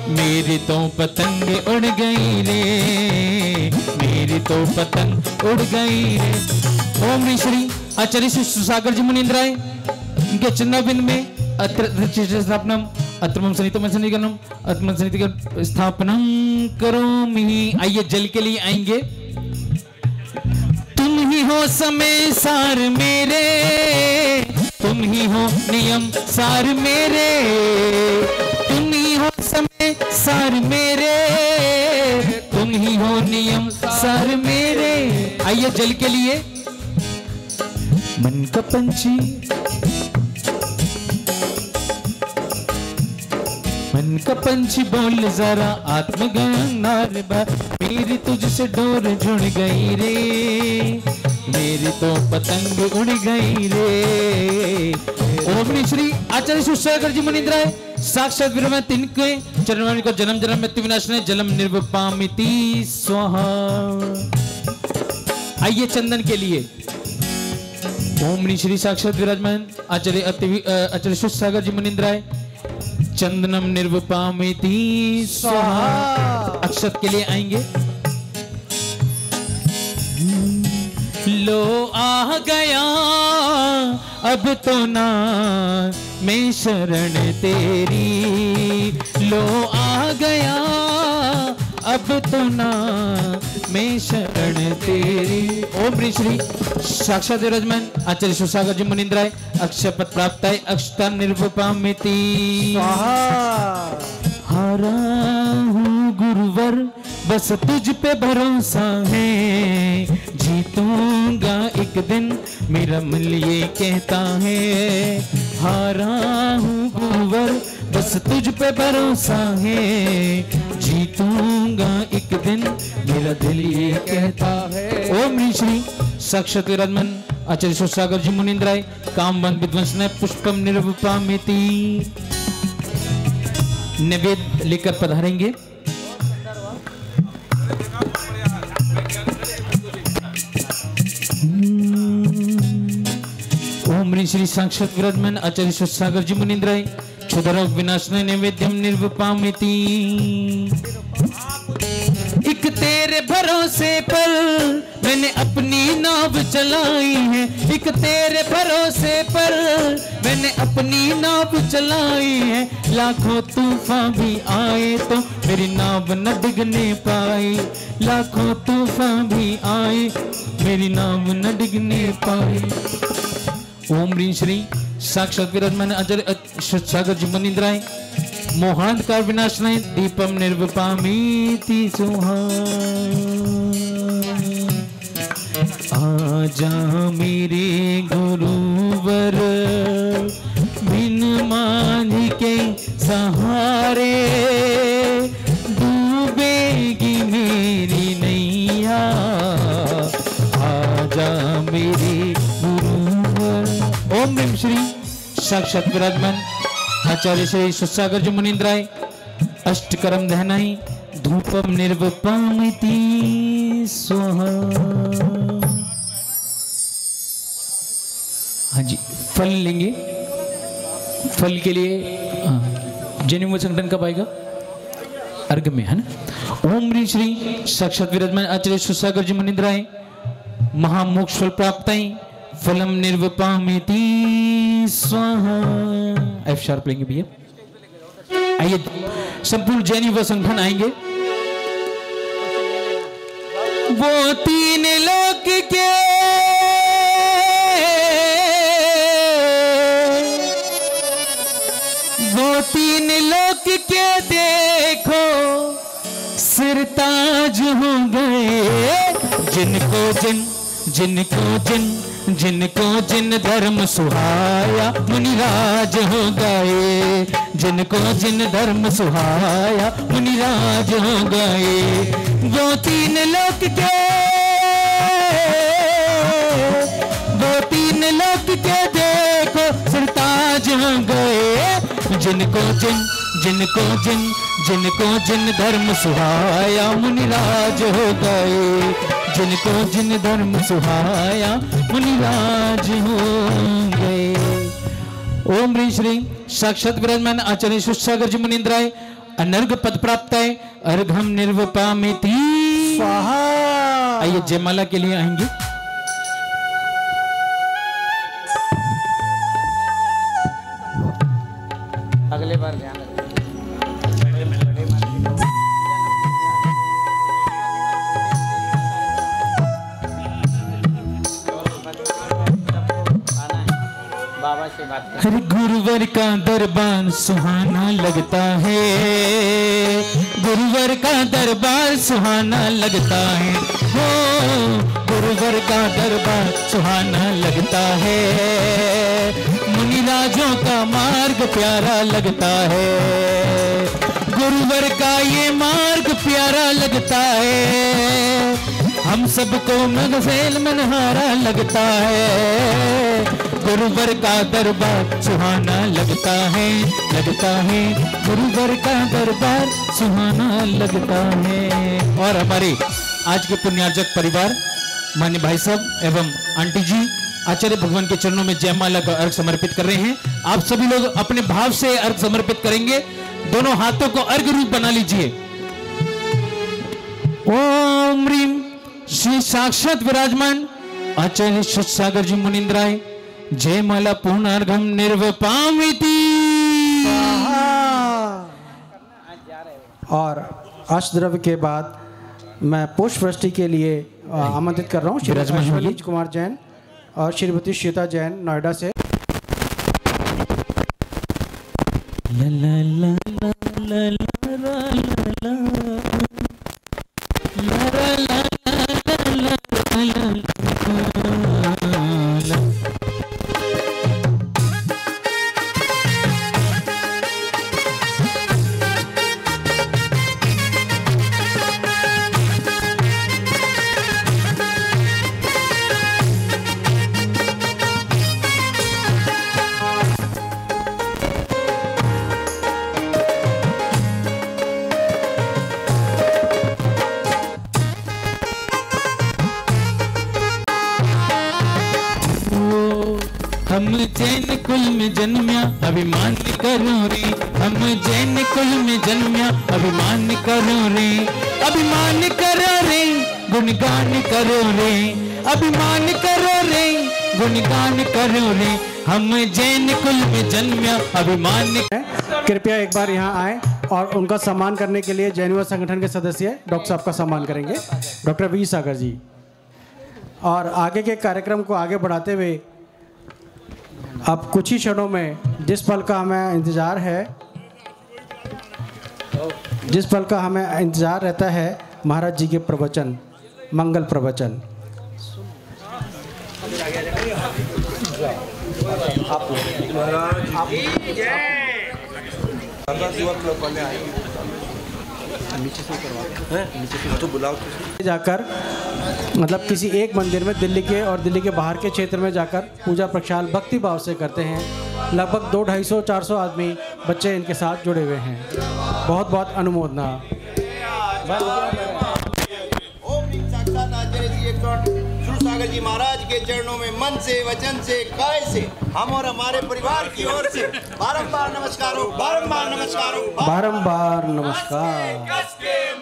मेरी तो पतंग उड़ गई रे, मेरी तो पतंग उड़ गई रे। ओम श्री आचार्य सुसागर जी मुनीन्द्राय इनके चिन्हबिंद में स्थापनम अत्रमम सनितम सनिगनम अत्रमम सनितम स्थापनम करोमि। आइए जल के लिए आएंगे। तुम ही हो समय सार मेरे, तुम ही हो नियम सार मेरे, तुम ही हो समय सार मेरे, तुम ही हो नियम सार मेरे। आइए जल के लिए। मन का पंछी, मन का पंछी बोल जरा आत्मगंगार बा, मेरी तुझसे डोर जुड़ गई रे, मेरी तो पतंग उड़ गई रे। ओम श्री आचार्य सुसागर जी मुनीन्द्राय साक्षात विरम तिनके चरण को जन्म जन्म मृत्यु विनाशने जलम निर्वपामिति स्वाहा। आइए चंदन के लिए। ओम श्री साक्षात विराजमान आचार्य सुसागर जी मुनीन्द्राय चंदनम निर्वपामिति स्वाहा। अक्षत के लिए आएंगे। लो आ गया अब तो ना मैं शरण तेरी, लो आ गया अब तो ना मैं शरण तेरी। ओम ह्रीं श्री साक्षात विराजमान आचार्य सुसागर जी मुनिंद्राय अक्षय पद प्राप्त है अक्षता निर्वपामिति। हारा हूँ गुरुवर बस तुझ पे भरोसा है, जीतूंगा एक दिन मेरा मन ये कहता है। हारा हूँ गुरुवर बस तुझ पे भरोसा है, जीतूंगा एक दिन मेरा दिल ये कहता है। ओम ह्रीं श्री साक्षात विराजमान आचार्य सुसागर जी मुनिंद्राय कामवंत विध्वंस ने पुष्पम निर्वपामिति। नैवेद्य लेकर पधारेंगे। ओम ह्रीं श्री साक्षात विराजमान आचार्य सुसागर जी मुनिंद्राय क्षुद्रोग विनाशने नैवेद्यम निर्वपामिति। एक तेरे भरोसे पर मैंने अपनी नाव चलाई है, एक तेरे भरोसे पर मैंने अपनी नाव चलाई है। लाखों तूफान भी आए तो मेरी नाव न डिगने पाई, लाखों तूफान भी आए मेरी नाव न डिगने पाई। ओम ह्रीं श्री साक्षात विराजमान आचार्य सागर जी मुनिंद्राय मोहांधकार विनाशनाय दीपम निर्वपामिति सुहा। आजा मेरे गुरुवर बिन मांझी के सहारे, डूबेगी मेरी नैया। आजा मेरे गुरुवर। ओम ह्रीं श्री साक्षात विराजमान आचार्य श्री सुसागर जी मुनिंद्राय अष्टकरम दहनाई धूपम निर्वपामिति स्वाहा। हाँ जी फल लेंगे। फल के लिए जैन संगठन कब आएगा? अर्घ में है ना। ओम ह्रीं श्री साक्षात विराजमान आचार्य सुसागर जी मुनिंद्राय महामोक्ष फल प्राप्त फलम निर्वपामिति स्वाहा। एफ शार्प लेंगे भैया। आइए संपूर्ण जैन युवा संगठन आएंगे। वो तीन लोक के वो तीन लोक के देखो सिरताज हो गए, जिनको जिन धर्म सुहाया मुनिराज हो गए, जिनको जिन धर्म सुहाया मुनिराज हो गए। वो तीन लोक के देखो सिरताज हो गए, जिनको जिन धर्म सुहाया मुनिराज हो गए, जिनको जिन धर्म सुहाया मुनिराज हो गए। ओम ह्रीं श्री साक्षात विराजमान आचार्य सुसागर जी मुनिंद्राय अनर्घ पद प्राप्त है अर्घम निर्वपामिति स्वाहा। आइए जयमाला के लिए आएंगे। अगले बार ध्यान रखना। हरे गुरुवर का दरबार सुहाना लगता है, गुरुवर का दरबार सुहाना लगता है, हो गुरुवर का दरबार सुहाना लगता है। मुनिराजों का मार्ग प्यारा लगता है, गुरुवर का ये मार्ग प्यारा लगता है। हम सबको मगसेल मनहारा लगता है, गुरुवर का दरबार सुहाना लगता है, गुरुवर का दरबार सुहाना लगता है। और हमारे आज के पुण्यार्जक परिवार मान्य भाई साहब एवं आंटी जी आचार्य भगवान के चरणों में जयमाला का अर्घ समर्पित कर रहे हैं। आप सभी लोग अपने भाव से अर्घ समर्पित करेंगे। दोनों हाथों को अर्घ रूप बना लीजिए। ओम ह्रीं श्री साक्षात विराजमान आचार्य सुसागर जी मुनिंद्राय जयमाला पूर्णार्घम निर्वपामिति। और अष्टद्रव्य के बाद मैं पुष्पवृष्टि के लिए आमंत्रित कर रहा हूँ श्री अश्विनी कुमार जैन और श्रीमती श्वेता जैन नोएडा से। हम जैन कुल में जन्म्या अभिमान करो रे, हम जैन कुल में जन्म्या अभिमान करो रे, अभिमान करो रे गुणगान करो रे, अभिमान करो रे गुणगान करो रे, हम जैन कुल में जन्म्या अभिमान। कृपया एक बार यहाँ आए और उनका सम्मान करने के लिए जैन युवा संगठन के सदस्य डॉक्टर साहब का सम्मान करेंगे, डॉक्टर वी सागर जी। और आगे के कार्यक्रम को आगे बढ़ाते हुए अब कुछ ही क्षणों में जिस पल का हमें इंतज़ार रहता है महाराज जी के प्रवचन, मंगल प्रवचन। जाकर मतलब किसी एक मंदिर में दिल्ली के और दिल्ली के बाहर के क्षेत्र में जाकर पूजा प्रक्षाल भक्ति भाव से करते हैं। लगभग 200-250-400 आदमी बच्चे इनके साथ जुड़े हुए हैं। बहुत बहुत अनुमोदना। सागर जी महाराज के चरणों में मन से, वचन से, काय से हम और हमारे परिवार की ओर से बारंबार नमस्कार हो, बारंबार नमस्कार हो, बारंबार नमस्कार।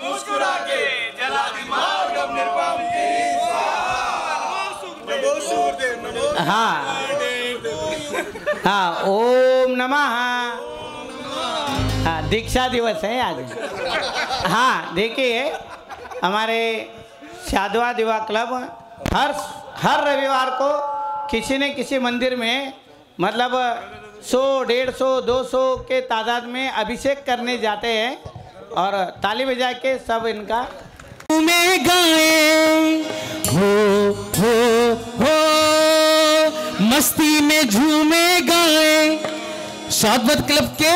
मुस्कुरा के जला दिमाग अब निर्वाम की। हाँ, ओम नमः। हाँ, दीक्षा दिवस है आज। हाँ, देखिए हमारे साधवा दिवा क्लब हर रविवार को किसी न किसी मंदिर में मतलब 100, 150, 200 के तादाद में अभिषेक करने जाते हैं और ताली बजा के सब इनका में गाए हो मस्ती में झूमे गाए। स्वागत क्लब के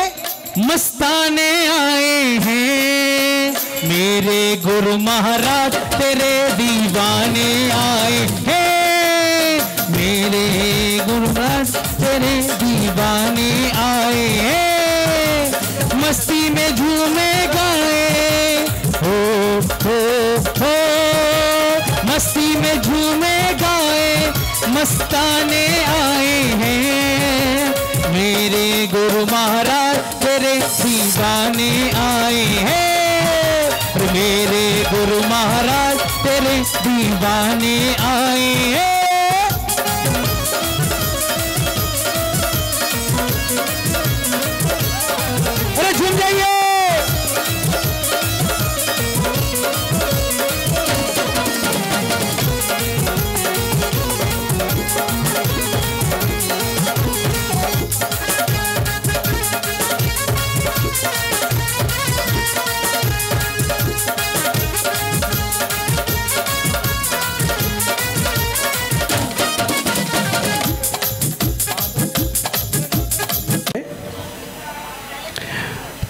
मस्ताने आए हैं, मेरे गुरु महाराज तेरे दीवाने आए हैं, मेरे गुरु महाराज तेरे दीवाने आए हैं। मस्ती में झूमे गाए हो मस्ती में झूमे गाए, मस्ताने आए हैं, मेरे गुरु महाराज तेरे दीवाने आए हैं, मेरे गुरु महाराज तेरे दीवाने आए हैं। अरे झूम जाइए।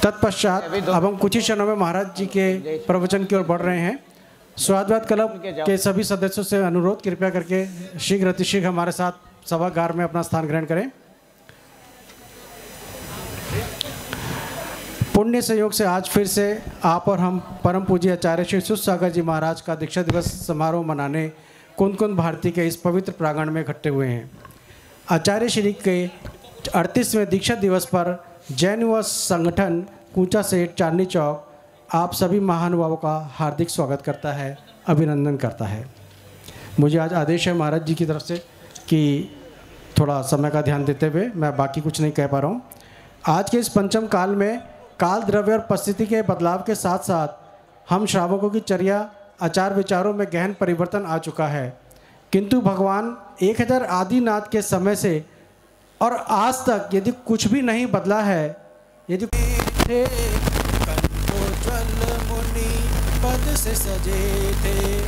तत्पश्चात अब हम कुछ ही क्षणों में महाराज जी के प्रवचन की ओर बढ़ रहे हैं। स्वागत क्लब के सभी सदस्यों से अनुरोध कृपया करके शीघ्र अतिशीघ्र हमारे साथ सभागार में अपना स्थान ग्रहण करें। पुण्य संयोग से आज फिर से आप और हम परम पूज्य आचार्य श्री सुध सागर जी महाराज का दीक्षा दिवस समारोह मनाने कुंद कुंद भारती के इस पवित्र प्रांगण में इकट्ठे हुए हैं। आचार्य श्री के 38वें दीक्षा दिवस पर जैन युवा संगठन कूचा सेठ चांदनी चौक आप सभी महानुभावों का हार्दिक स्वागत करता है, अभिनंदन करता है। मुझे आज आदेश है महाराज जी की तरफ से कि थोड़ा समय का ध्यान देते हुए मैं बाकी कुछ नहीं कह पा रहा हूँ। आज के इस पंचम काल में काल द्रव्य और परिस्थिति के बदलाव के साथ साथ हम श्रावकों की चर्या आचार विचारों में गहन परिवर्तन आ चुका है, किंतु भगवान 1000 आदिनाथ के समय से और आज तक यदि कुछ भी नहीं बदला है, यदि थे मुनि पद से सजे थे,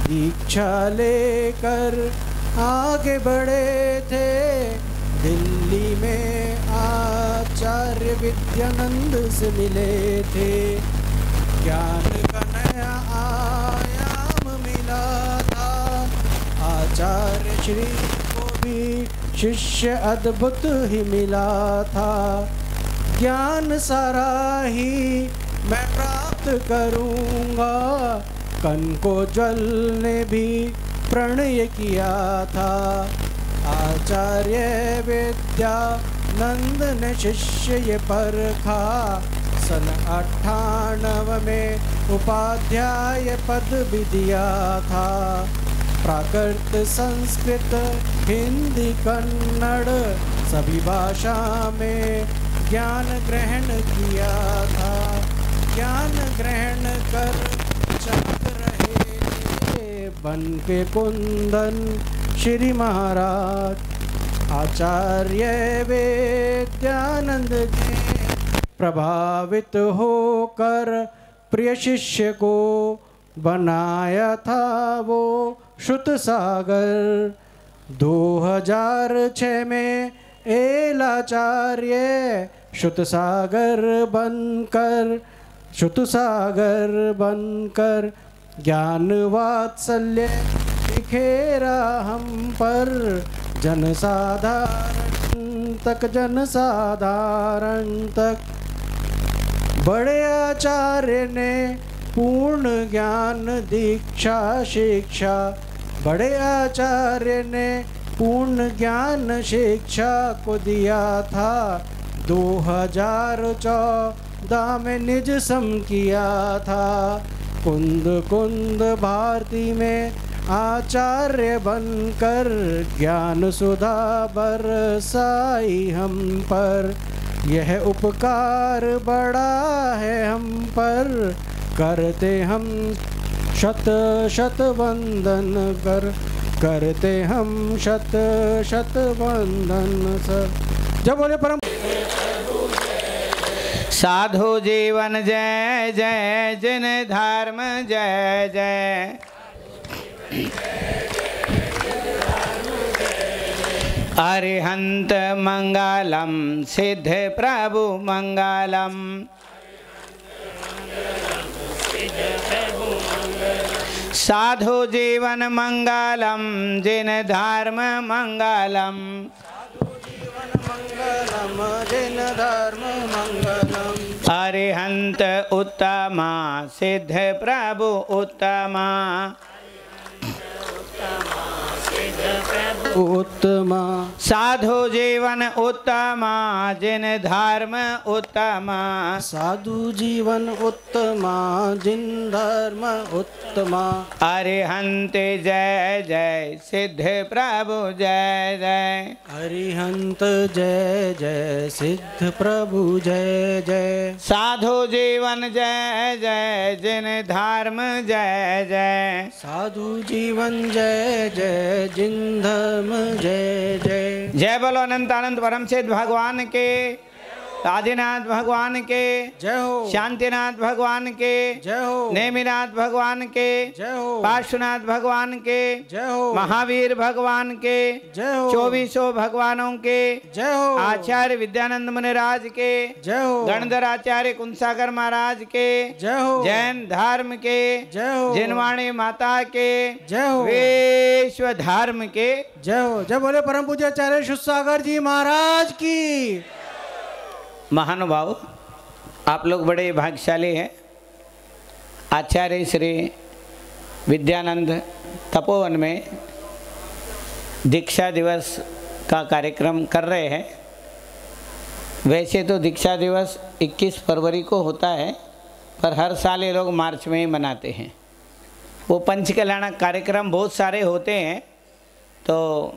दीक्षा लेकर आगे बढ़े थे, दिल्ली में आचार्य विद्यानंद से मिले थे, ज्ञान का नया आयाम मिला था, आचार्य श्री को भी शिष्य अद्भुत ही मिला था, ज्ञान सारा ही मैं प्राप्त करूँगा, कनकोज्वल ने भी प्रणय किया था, आचार्य विद्यानंद ने शिष्य ये परखा, सन 98 में उपाध्याय पद भी दिया था, प्राकृत संस्कृत हिंदी कन्नड़ सभी भाषा में ज्ञान ग्रहण किया था, ज्ञान ग्रहण कर चमक रहे थे बन के कुंदन श्री महाराज, आचार्य विद्यानंद जी प्रभावित होकर प्रिय शिष्य को बनाया था वो श्रुत सागर। 2006 में एलाचार्य श्रुत सागर बनकर ज्ञान वात्सल्य बिखेरा हम पर, जनसाधारण तक बड़े आचार्य ने पूर्ण ज्ञान दीक्षा शिक्षा, बड़े आचार्य ने पूर्ण ज्ञान शिक्षा को दिया था, 2014 में निज सम किया था, कुंद भारती में आचार्य बनकर ज्ञान सुधा बरसाई हम पर, यह उपकार बड़ा है हम पर, करते हम शत शत वंदन करते हम शत शत वंदन सर। जब बोले परम साधु जीवन जय जय, जिन धर्म जय जय, अरिहंत मंगलम सिद्ध प्रभु मंगलम, साधु जीवन मंगलम जिन धर्म मंगलम, जिन धर्म मंगलम, अरिहंत उत्तमा सिद्ध प्रभु उत्तमा, उत्तमा साधु जीवन उत्तमा जिन धर्म उत्तमा, साधु जीवन उत्तमा जिन धर्म उत्तमा, अरिहंत जय जय सिद्ध प्रभु जय जय, अरिहंत जय जय सिद्ध प्रभु जय जय, साधु जीवन जय जय जिन धर्म जय जय, साधु जीवन जय जय जिन धर्म जय जय। जय बोलो अनंत अनंत परम सिद्ध भगवान के, आदिनाथ भगवान के जय हो, शांतिनाथ भगवान के जय हो, नेमिनाथ भगवान के जय हो, पार्श्वनाथ भगवान के जय हो, महावीर भगवान के जय हो, 2400 भगवानों के जय हो, आचार्य विद्यानंद मुनिराज के जय हो, गणधर आचार्य कुंसागर महाराज के जय हो, जैन धर्म के जय हो, जिनवाणी माता के जय हो, विश्व धर्म के जय हो। जय बोले परम पूज्य आचार्य शुसागर जी महाराज की। महानुभाव, आप लोग बड़े भाग्यशाली हैं। आचार्य श्री विद्यानंद तपोवन में दीक्षा दिवस का कार्यक्रम कर रहे हैं। वैसे तो दीक्षा दिवस 21 फरवरी को होता है, पर हर साल ये लोग मार्च में ही मनाते हैं। वो पंच कल्याण कार्यक्रम बहुत सारे होते हैं। तो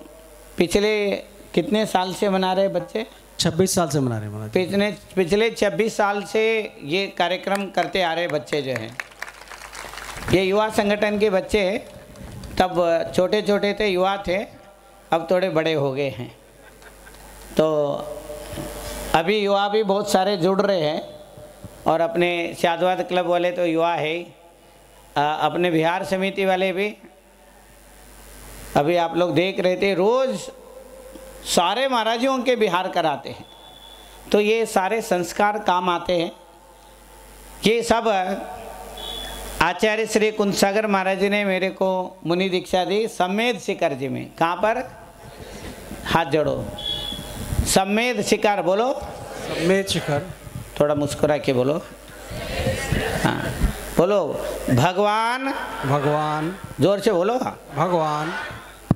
पिछले कितने साल से मना रहे बच्चे? 26 साल से मना रहे हैं महाराज। पिछले 26 साल से ये कार्यक्रम करते आ रहे बच्चे जो हैं, ये युवा संगठन के बच्चे तब छोटे छोटे थे, युवा थे, अब थोड़े बड़े हो गए हैं। तो अभी युवा भी बहुत सारे जुड़ रहे हैं और अपने शादवाद क्लब वाले तो युवा है ही, अपने बिहार समिति वाले भी। अभी आप लोग देख रहे थे रोज़ सारे महाराजों के बिहार कराते हैं, तो ये सारे संस्कार काम आते हैं। ये सब आचार्य श्री कुंदसागर महाराज जी ने मेरे को मुनि दीक्षा दी सम्मेद शिखर जी में। कहाँ पर? हाथ जोड़ो। सम्मेद शिखर बोलो। सम्मेद शिखर। थोड़ा मुस्कुरा के बोलो। हाँ बोलो। भगवान। भगवान। जोर से बोलो। भगवान।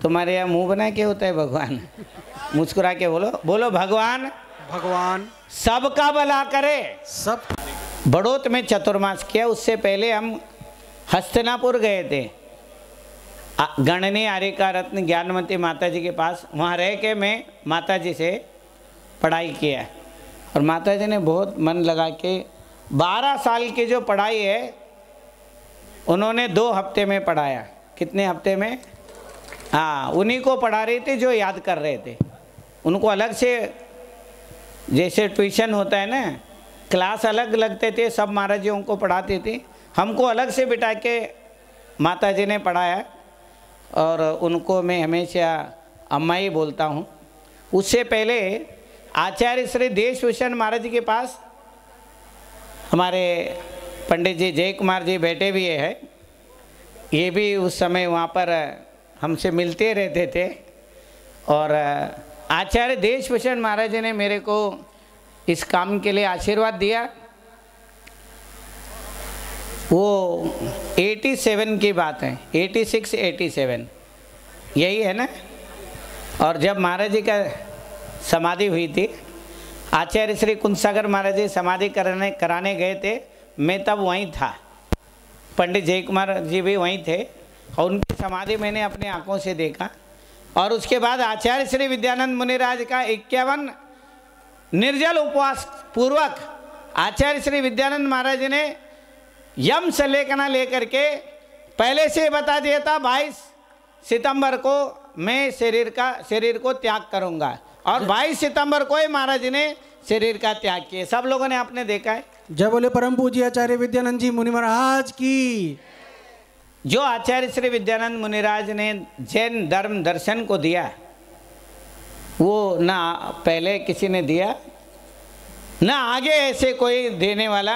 तुम्हारे यहाँ मुंह बना के होता है भगवान? मुस्कुरा के बोलो। बोलो भगवान। भगवान सबका भला करे। सब। बड़ौत में चतुर्मास किया, उससे पहले हम हस्तिनापुर गए थे, गणनी आर्यका रत्न ज्ञानमती माता जी के पास। वहाँ रह के मैं माता जी से पढ़ाई किया और माता जी ने बहुत मन लगा के 12 साल की जो पढ़ाई है उन्होंने 2 हफ्ते में पढ़ाया। कितने हफ्ते में? हाँ, उन्हीं को पढ़ा रही थी जो याद कर रहे थे। उनको अलग से जैसे ट्यूशन होता है ना, क्लास अलग लगते थे, सब महाराज जी उनको पढ़ाते थे, हमको अलग से बिठा के माता जी ने पढ़ाया और उनको मैं हमेशा अम्मा ही बोलता हूँ। उससे पहले आचार्य श्री देशभूषण महाराज जी के पास हमारे पंडित जी जय कुमार जी बैठे भी हैं, ये भी उस समय वहाँ पर हमसे मिलते रहते थे। और आचार्य देशभूषण महाराज जी ने मेरे को इस काम के लिए आशीर्वाद दिया। वो 87 की बात है, 86-87 यही है ना। और जब महाराज जी का समाधि हुई थी, आचार्य श्री कुंदसागर महाराज जी समाधि कराने गए थे, मैं तब वहीं था, पंडित जय कुमार जी भी वहीं थे और उनकी समाधि मैंने अपने आंखों से देखा। और उसके बाद आचार्य श्री विद्यानंद मुनिराज का 51 निर्जल उपवास पूर्वक आचार्य श्री विद्यानंद महाराज ने यम से लेखना लेकर के पहले से बता दिया था 22 सितंबर को मैं शरीर को त्याग करूंगा, और 22 सितंबर को ही महाराज ने शरीर का त्याग किया। सब लोगों ने आपने देखा है। जय बोले परम पूज्य आचार्य विद्यानंद जी मुनि महाराज की। जो आचार्य श्री विद्यानंद मुनिराज ने जैन धर्म दर्शन को दिया, वो ना पहले किसी ने दिया, ना आगे ऐसे कोई देने वाला।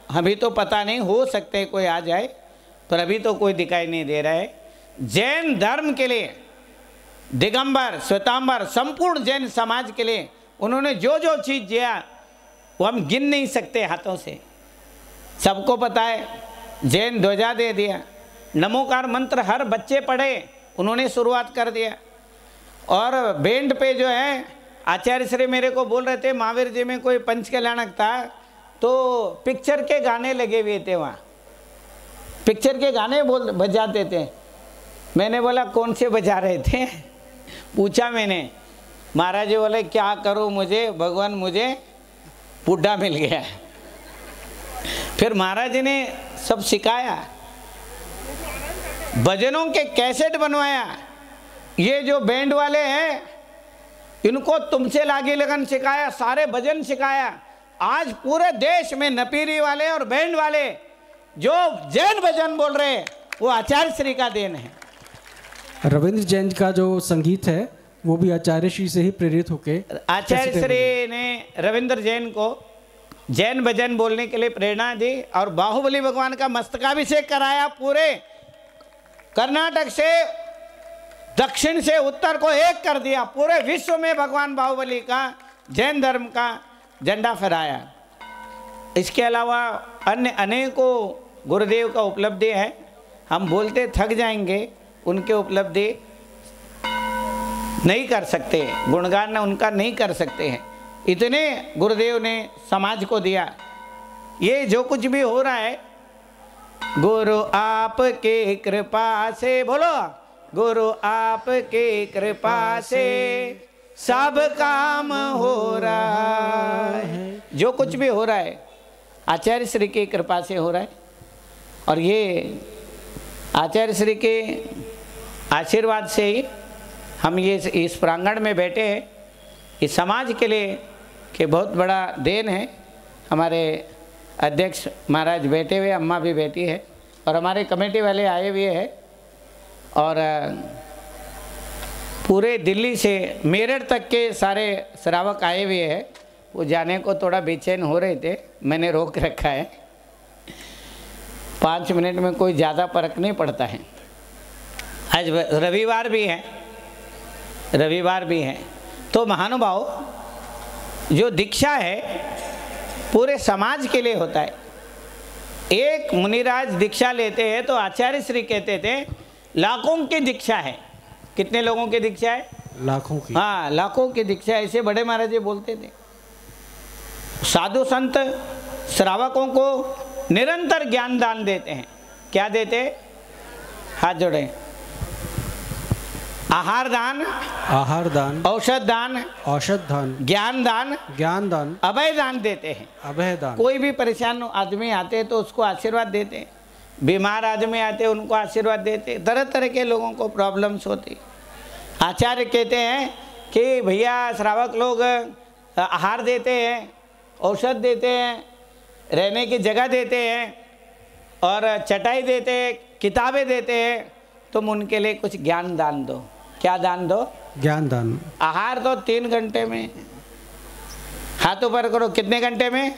अभी तो पता नहीं, हो सकते कोई आ जाए, पर अभी तो कोई दिखाई नहीं दे रहा है। जैन धर्म के लिए, दिगंबर श्वेतांबर संपूर्ण जैन समाज के लिए उन्होंने जो जो चीज़ दिया वो हम गिन नहीं सकते हाथों से। सबको पता है, जैन ध्वजा दे दिया, नमोकार मंत्र हर बच्चे पढ़े, उन्होंने शुरुआत कर दिया। और बैंड पे जो है आचार्य श्री मेरे को बोल रहे थे, महावीर जी में कोई पंच कल्याणक था तो पिक्चर के गाने लगे हुए थे, वहाँ पिक्चर के गाने बजाते थे। मैंने बोला कौन से बजा रहे थे, पूछा मैंने। महाराज जी बोले क्या करूँ, मुझे भगवान मुझे बुढ़ा मिल गया। फिर महाराज जी ने सब सिखाया, भजनों के कैसेट बनवाया। ये जो बैंड वाले हैं इनको तुमसे लागी लगन सिखाया, सारे भजन सिखाया। आज पूरे देश में नपीरी वाले और बैंड वाले जो जैन भजन बोल रहे हैं वो आचार्य श्री का देन है। रविंद्र जैन का जो संगीत है वो भी आचार्य श्री से ही प्रेरित होके आचार्य श्री ने रविंद्र जैन को जैन भजन बोलने के लिए प्रेरणा दी और बाहुबली भगवान का मस्तकाभिषेक कराया। पूरे कर्नाटक से दक्षिण से उत्तर को एक कर दिया, पूरे विश्व में भगवान बाहुबली का जैन धर्म का झंडा फहराया। इसके अलावा अन्य अनेकों गुरुदेव का उपलब्धि है, हम बोलते थक जाएंगे, उनके उपलब्धि नहीं कर सकते, गुणगान उनका नहीं कर सकते हैं। इतने गुरुदेव ने समाज को दिया। ये जो कुछ भी हो रहा है गुरु आपके कृपा से, बोलो गुरु आपके कृपा से सब काम हो रहा है। जो कुछ भी हो रहा है आचार्य श्री की कृपा से हो रहा है। और ये आचार्य श्री के आशीर्वाद से ही हम ये इस प्रांगण में बैठे हैं। इस समाज के लिए कि बहुत बड़ा देन है। हमारे अध्यक्ष महाराज बैठे हुए, अम्मा भी बैठी है और हमारे कमेटी वाले आए हुए हैं। और पूरे दिल्ली से मेरठ तक के सारे श्रावक आए हुए हैं। वो जाने को थोड़ा बेचैन हो रहे थे, मैंने रोक रखा है। 5 मिनट में कोई ज़्यादा फर्क नहीं पड़ता है। आज रविवार भी है तो महानुभाव, जो दीक्षा है पूरे समाज के लिए होता है। एक मुनिराज दीक्षा लेते हैं तो आचार्य श्री कहते थे लाखों की दीक्षा है। कितने लोगों की दीक्षा है? लाखों की। हाँ, लाखों की दीक्षा। ऐसे बड़े महाराज जी बोलते थे। साधु संत श्रावकों को निरंतर ज्ञान दान देते हैं। क्या देते? हाथ जोड़े। आहार दान, औषध दान, ज्ञान दान, अभय दान देते हैं। कोई भी परेशान आदमी आते हैं तो उसको आशीर्वाद देते हैं। बीमार आदमी आते हैं उनको आशीर्वाद देते हैं। तरह तरह के लोगों को प्रॉब्लम्स होती। आचार्य कहते हैं कि भैया श्रावक लोग आहार देते हैं, औषध देते हैं, रहने की जगह देते हैं और चटाई देते हैं, किताबें देते हैं। तुम उनके लिए कुछ ज्ञान दान दो। क्या दान दो? ज्ञान दान। आहार दो 3 घंटे में। हाथ ऊपर करो। कितने घंटे में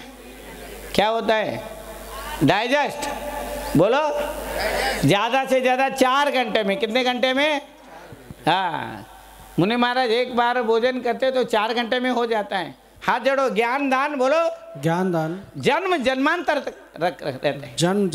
क्या होता है? डाइजेस्ट बोलो। ज़्यादा से ज़्यादा 4 घंटे में। कितने घंटे में? हाँ, मुनि महाराज एक बार भोजन करते तो 4 घंटे में हो जाता है। हाथ जोड़ो। ज्ञान दान बोलो। ज्ञान दान जन्म जन्मांतर तक रहता है। जन्म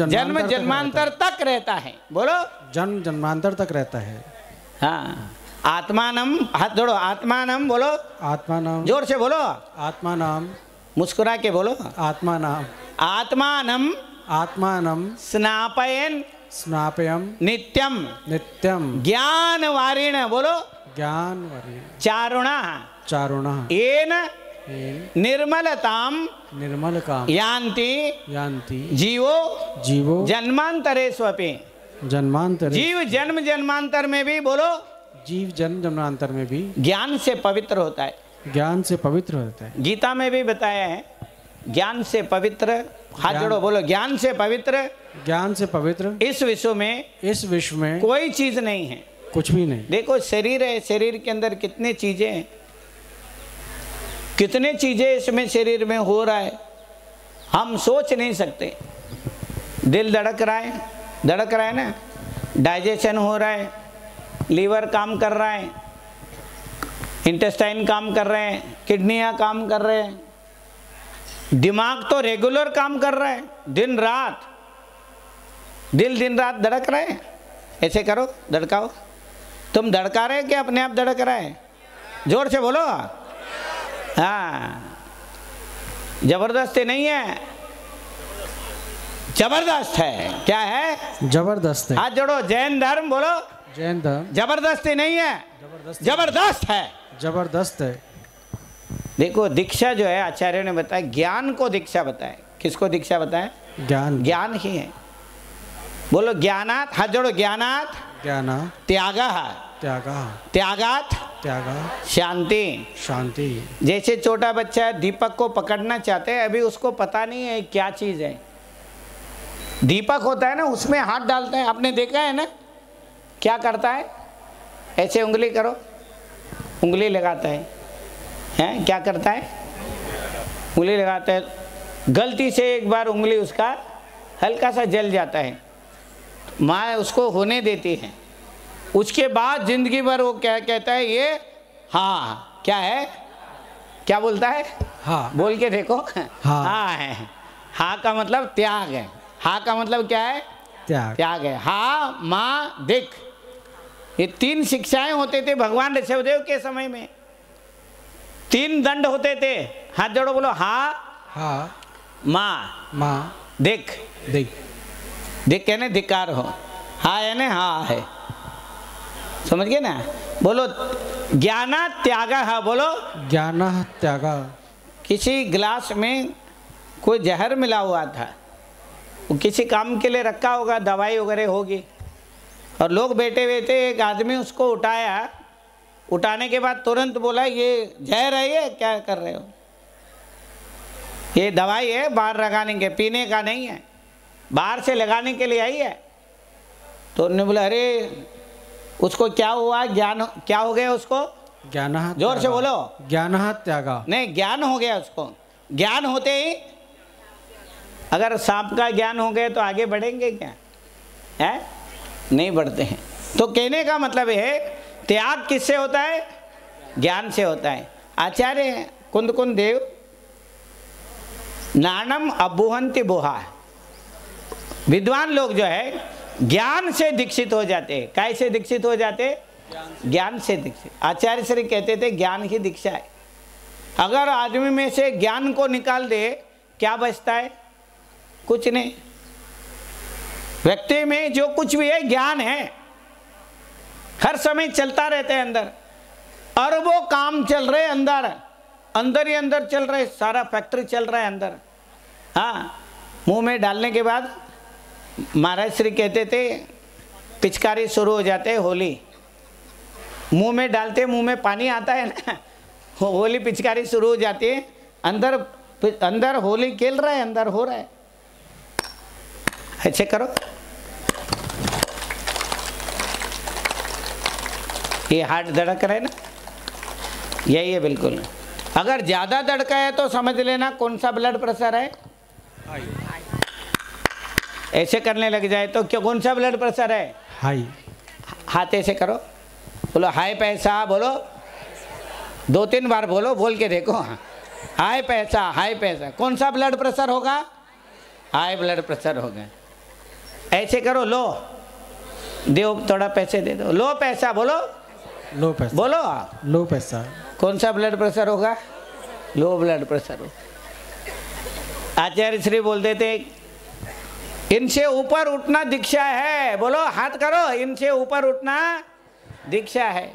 जन्मांतर तक रहता है। बोलो। जन्म जन्मांतर तक रहता है। हाँ, आत्मानम। हाथ जोड़ो। आत्मानम बोलो। आत्मानम। जोर से बोलो। आत्मानम। मुस्कुरा के बोलो। आत्मानम। आत्मानम। आत्मानम। स्नापयन। स्नापयम। नित्यम। नित्यम। ज्ञान वारिण बोलो। ज्ञान वारिण। चारुणा। येन निर्मलताम। निर्मलकाम। यान्ति। जीवो। जन्मांतरे स्वपि। जीव जन्म जन्मांतर में भी बोलो। जीव जन्म जन्मांतर में भी ज्ञान से पवित्र होता है। ज्ञान से पवित्र होता है। गीता में भी बताया है ज्ञान से पवित्र। हाथ जोड़ो बोलो। ज्ञान से पवित्र। ज्ञान से पवित्र। इस विश्व में कोई चीज नहीं है। कुछ भी नहीं। देखो शरीर है, शरीर के अंदर कितने चीजें हैं, कितने चीजें इसमें शरीर में हो रहा है हम सोच नहीं सकते। दिल धड़क रहा है ना, डाइजेशन हो रहा है, लीवर काम कर रहा है, इंटेस्टाइन काम कर रहे हैं, किडनियां काम कर रहे हैं, दिमाग तो रेगुलर काम कर रहा है दिन रात। दिल दिन रात धड़क रहा है। ऐसे करो, धड़काओ। तुम धड़का रहे कि अपने आप धड़क रहा है? जोर से बोलो। हाँ, जबरदस्ती नहीं है, जबरदस्त है। क्या है? जबरदस्त है। हाथ जोड़ो। जैन धर्म बोलो। जैन धर्म जबरदस्ती नहीं है, जबरदस्त है। जबरदस्त है। देखो दीक्षा जो है आचार्य ने बताया, ज्ञान को दीक्षा बताया। किसको दीक्षा बताया? ज्ञान ही है। बोलो ज्ञानात। हाथ जोड़ो। ज्ञानात त्यागात शांति। जैसे छोटा बच्चा दीपक को पकड़ना चाहते हैं, अभी उसको पता नहीं है क्या चीज है। दीपक होता है ना, उसमें हाथ डालता है। आपने देखा है ना क्या करता है? ऐसे उंगली करो, उंगली लगाता है। हैं क्या करता है? उंगली लगाता है। गलती से एक बार उंगली उसका हल्का सा जल जाता है, माँ उसको होने देती है। उसके बाद जिंदगी भर वो क्या कहता है? ये हाँ क्या है? क्या बोलता है? हाँ। बोल के देखो। हाँ है। हाँ का मतलब त्याग है। हाँ का मतलब क्या है? त्याग है। हाँ माँ दिख। ये 3 शिक्षाएं होते थे भगवान ऋषभदेव के समय में। 3 दंड होते थे। हाथ जोड़ो बोलो। हाँ माँ दिख। दिख कहने धिक्कार हो। हाँ यानी हाँ है। समझ गए ना? बोलो ज्ञाना त्यागा है, बोलो ज्ञान त्यागा। किसी गिलास में कोई जहर मिला हुआ था, वो किसी काम के लिए रखा होगा, दवाई वगैरह होगी, और लोग बैठे हुए थे, एक आदमी उसको उठाया, उठाने के बाद तुरंत बोला ये जहर है, ये क्या कर रहे हो, ये दवाई है, बाहर लगाने के, पीने का नहीं है, बाहर से लगाने के लिए आई है। तो उन्होंने बोला अरे उसको क्या हुआ, ज्ञान क्या हो गया उसको? ज्ञान, जोर से बोलो। ज्ञान त्यागा। नहीं, ज्ञान हो गया उसको। ज्ञान होते ही, अगर सांप का ज्ञान हो गया तो आगे बढ़ेंगे क्या? है नहीं बढ़ते हैं। तो कहने का मतलब है त्याग किससे होता है? ज्ञान से होता है। आचार्य कुंद देव नानम अबुहंति बुहा, विद्वान लोग जो है ज्ञान से दीक्षित हो जाते हैं। कैसे दीक्षित हो जाते? ज्ञान से दीक्षित। आचार्य श्री कहते थे ज्ञान ही दीक्षा है। अगर आदमी में से ज्ञान को निकाल दे, क्या बचता है? कुछ नहीं। व्यक्ति में जो कुछ भी है ज्ञान है, हर समय चलता रहता है अंदर, अरबों काम चल रहे अंदर, अंदर ही अंदर चल रहे, सारा फैक्ट्री चल रहा है अंदर। हाँ, मुंह में डालने के बाद महाराज श्री कहते थे पिचकारी शुरू हो जाते है, होली मुंह में डालते, मुंह में पानी आता है ना, होली पिचकारी शुरू हो जाती है, अंदर होली खेल रहा है, अंदर हो रहा है। ऐसे करो, ये हार्ट धड़क रहा है ना, यही है बिल्कुल। अगर ज्यादा धड़का है तो समझ लेना कौन सा ब्लड प्रेशर है। ऐसे करने लग जाए तो क्या, कौन सा ब्लड प्रेशर है? हाई। हाथ ऐसे करो, बोलो हाई पैसा, बोलो 2-3 बार बोलो, बोल के देखो। हाई पैसा, हाई पैसा। कौन सा ब्लड प्रेशर होगा? हाई ब्लड प्रेशर होगा। ऐसे करो, लो देव थोड़ा पैसे दे दो, लो पैसा, बोलो लो पैसा, बोलो लो पैसा। कौन सा ब्लड प्रेशर होगा? लो ब्लड प्रेशर हो। आचार्य श्री बोलते थे इनसे ऊपर उठना दीक्षा है, बोलो हाथ करो, इनसे ऊपर उठना दीक्षा है।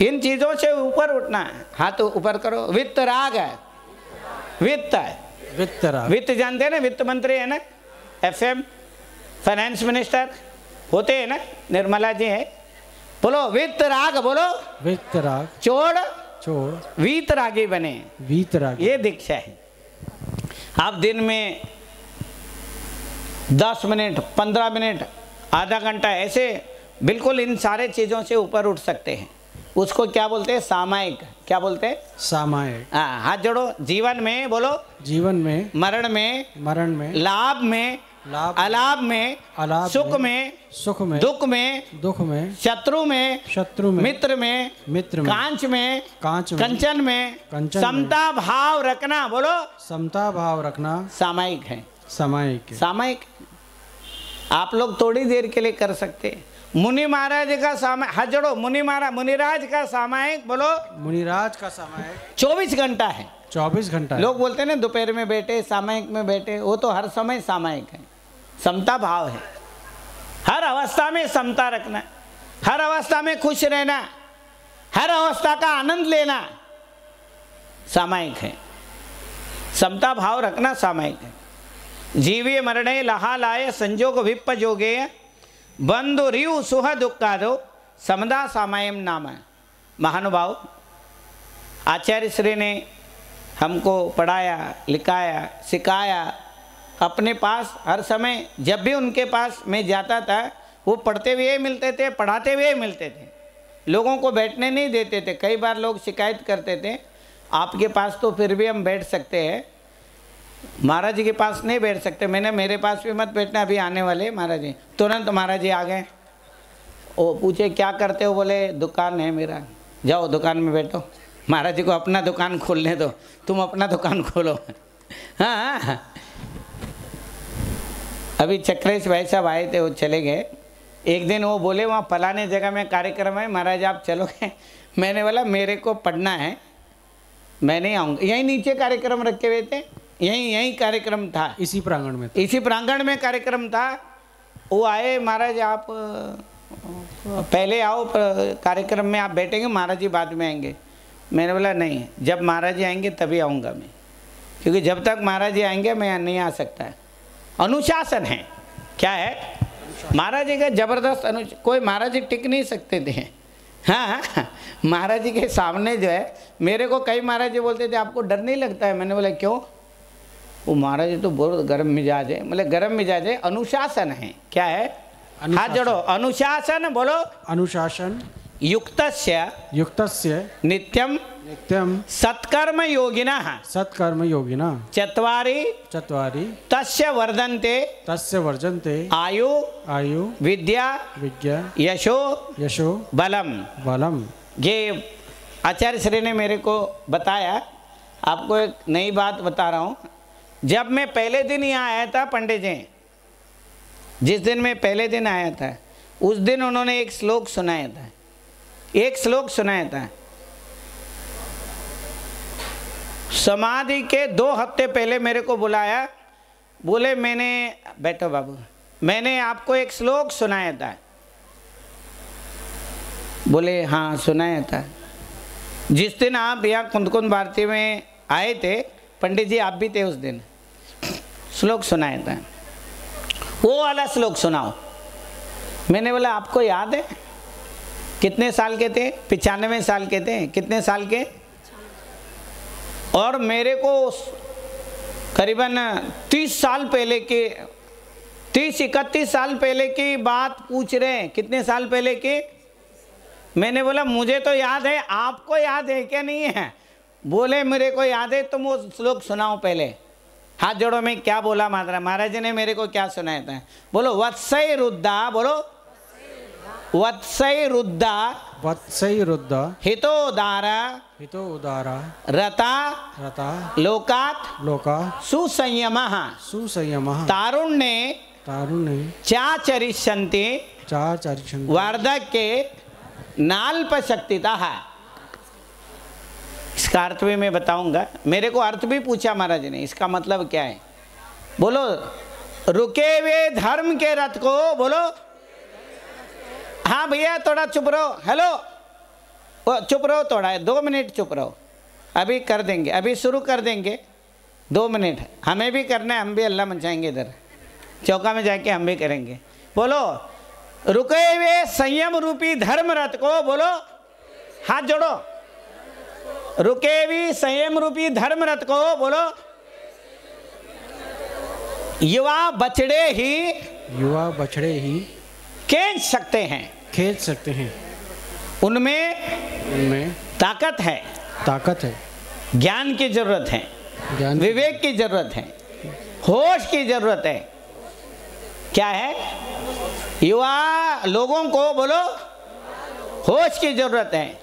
इन चीजों से ऊपर उठना, हाथ ऊपर करो। वित्त राग है, वित्त है, वित्त राग। वित्त जानते हैं ना, वित्त मंत्री है ना, FM फाइनेंस मिनिस्टर होते हैं ना, निर्मला जी है। बोलो वित्त राग, बोलो वित्त राग। छोड़ वीत रागी बने, वीत राग, ये दीक्षा है। आप दिन में 10 मिनट, 15 मिनट, आधा घंटा ऐसे बिल्कुल इन सारे चीज़ों से ऊपर उठ सकते हैं। उसको क्या बोलते हैं? सामायिक। क्या बोलते हैं? सामायिक। हाँ, हाथ जोड़ो। जीवन में, बोलो जीवन में, मरण में, लाभ में, अलाभ में, सुख में, दुख में, शत्रु में, मित्र में, कांच में, कंचन में, समता भाव रखना, बोलो समता भाव रखना। सामायिक है, सामायिक। आप लोग थोड़ी देर के लिए कर सकते हैं। मुनि महाराज का सामायिक, हाथ जोड़ो। मुनिराज का सामायिक, बोलो मुनिराज का सामायिक 24 घंटा है। 24 घंटा। लोग बोलते हैं ना दोपहर में बैठे, सामायिक में बैठे, वो तो हर समय सामायिक है। समता भाव है, हर अवस्था में समता रखना, हर अवस्था में खुश रहना, हर अवस्था का आनंद लेना सामायिक है। समता भाव रखना सामायिक है। जीवे मरणे लहा लाए संजोग विप्प जोगे बंधु रियु सुह दुखादो समदा सामायम नाम। महानुभाव, आचार्य श्री ने हमको पढ़ाया, लिखाया, सिखाया। अपने पास हर समय जब भी उनके पास मैं जाता था, वो पढ़ते हुए मिलते थे, पढ़ाते हुए मिलते थे, लोगों को बैठने नहीं देते थे। कई बार लोग शिकायत करते थे आपके पास तो फिर भी हम बैठ सकते हैं, महाराज जी के पास नहीं बैठ सकते। मैंने मेरे पास भी मत बैठना, अभी आने वाले महाराज जी। तुरंत महाराज जी आ गए। वो पूछे क्या करते हो? बोले दुकान है मेरा। जाओ दुकान में बैठो। महाराज जी को अपना दुकान खोलने दो, तुम अपना दुकान खोलो। हाँ, अभी चक्रेश भाई साहब आए थे, वो चले गए। एक दिन वो बोले वहाँ फलाने जगह में कार्यक्रम है, महाराज आप चलोगे? मैंने बोला मेरे को पढ़ना है, मैं नहीं आऊँगा। यहीं नीचे कार्यक्रम रखे हुए थे, यहीं कार्यक्रम था, इसी प्रांगण में कार्यक्रम था। वो आए, महाराज आप पहले आओ कार्यक्रम में, आप बैठेंगे, महाराज जी बाद में आएंगे। मैंने बोला नहीं, जब महाराज जी आएंगे तभी आऊँगा मैं, क्योंकि जब तक महाराज जी आएंगे मैं नहीं आ सकता है। अनुशासन है, क्या है महाराज जी का जबरदस्त कोई महाराज जी टिक नहीं सकते थे। हाँ, महाराज जी के सामने जो है, मेरे को कई महाराज जी बोलते थे आपको डर नहीं लगता है? मैंने बोला क्यों? वो महाराज जी तो बहुत गर्म मिजाज है। मतलब गर्म मिजाज है, अनुशासन है। क्या है? हाथ जोड़ो, अनुशासन बोलो। अनुशासन युक्तस्य नित्यम सत्कर्म योगिनः चत्वारि तस्य वर्धन्ते आयु विद्या यशो बलम। ये आचार्य श्री ने मेरे को बताया। आपको एक नई बात बता रहा हूँ। जब मैं पहले दिन यहाँ आया था, पंडित जी जिस दिन मैं पहले दिन आया था, उस दिन उन्होंने एक श्लोक सुनाया था। समाधि के 2 हफ्ते पहले मेरे को बुलाया, बोले बैठो बाबू, मैंने आपको एक श्लोक सुनाया था। बोले हाँ सुनाया था। जिस दिन आप यहाँ कुंद भारती में आए थे, पंडित जी आप भी थे उस दिन, श्लोक सुनाया था। वो वाला श्लोक सुनाओ। मैंने बोला आपको याद है? कितने साल के थे? 95 साल के थे। कितने साल के? और मेरे को करीबन 30 साल पहले के 30-31 साल पहले की बात पूछ रहे हैं। कितने साल पहले की? मैंने बोला मुझे तो याद है, आपको याद है क्या? नहीं है। बोले मेरे को याद है, तुम वो श्लोक सुनाओ पहले। हाथ जोड़ो। मैं क्या बोला? महाराज जी ने मेरे को क्या सुनाया था? बोलो वत्सई रुद्धा। बोलो वत्सई रुद्धा हितोदारा रता लोकात् सुसंयमः तारुण्ये चाचरिष्यन्ति वार्धक्ये नाल्पशक्तितः। इसका अर्थ भी मैं बताऊंगा। मेरे को अर्थ भी पूछा महाराज ने, इसका मतलब क्या है? बोलो रुके हुए धर्म के रथ को। बोलो हाँ भैया थोड़ा चुप रहो। हेलो चुप रहो, थोड़ा 2 मिनट चुप रहो। अभी कर देंगे, अभी शुरू कर देंगे। 2 मिनट हमें भी करना है, हम भी अल्लाह मचाएंगे इधर चौका में जाके, हम भी करेंगे। बोलो रुके हुए संयम रूपी धर्म रथ को। बोलो हाथ जोड़ो। रुके हुए संयम रूपी धर्म रथ को। बोलो युवा बछड़े ही खींच सकते हैं। उनमें ताकत है। ज्ञान की जरूरत है, विवेक की जरूरत है, होश की जरूरत है। क्या है? युवा लोगों को बोलो होश की जरूरत है।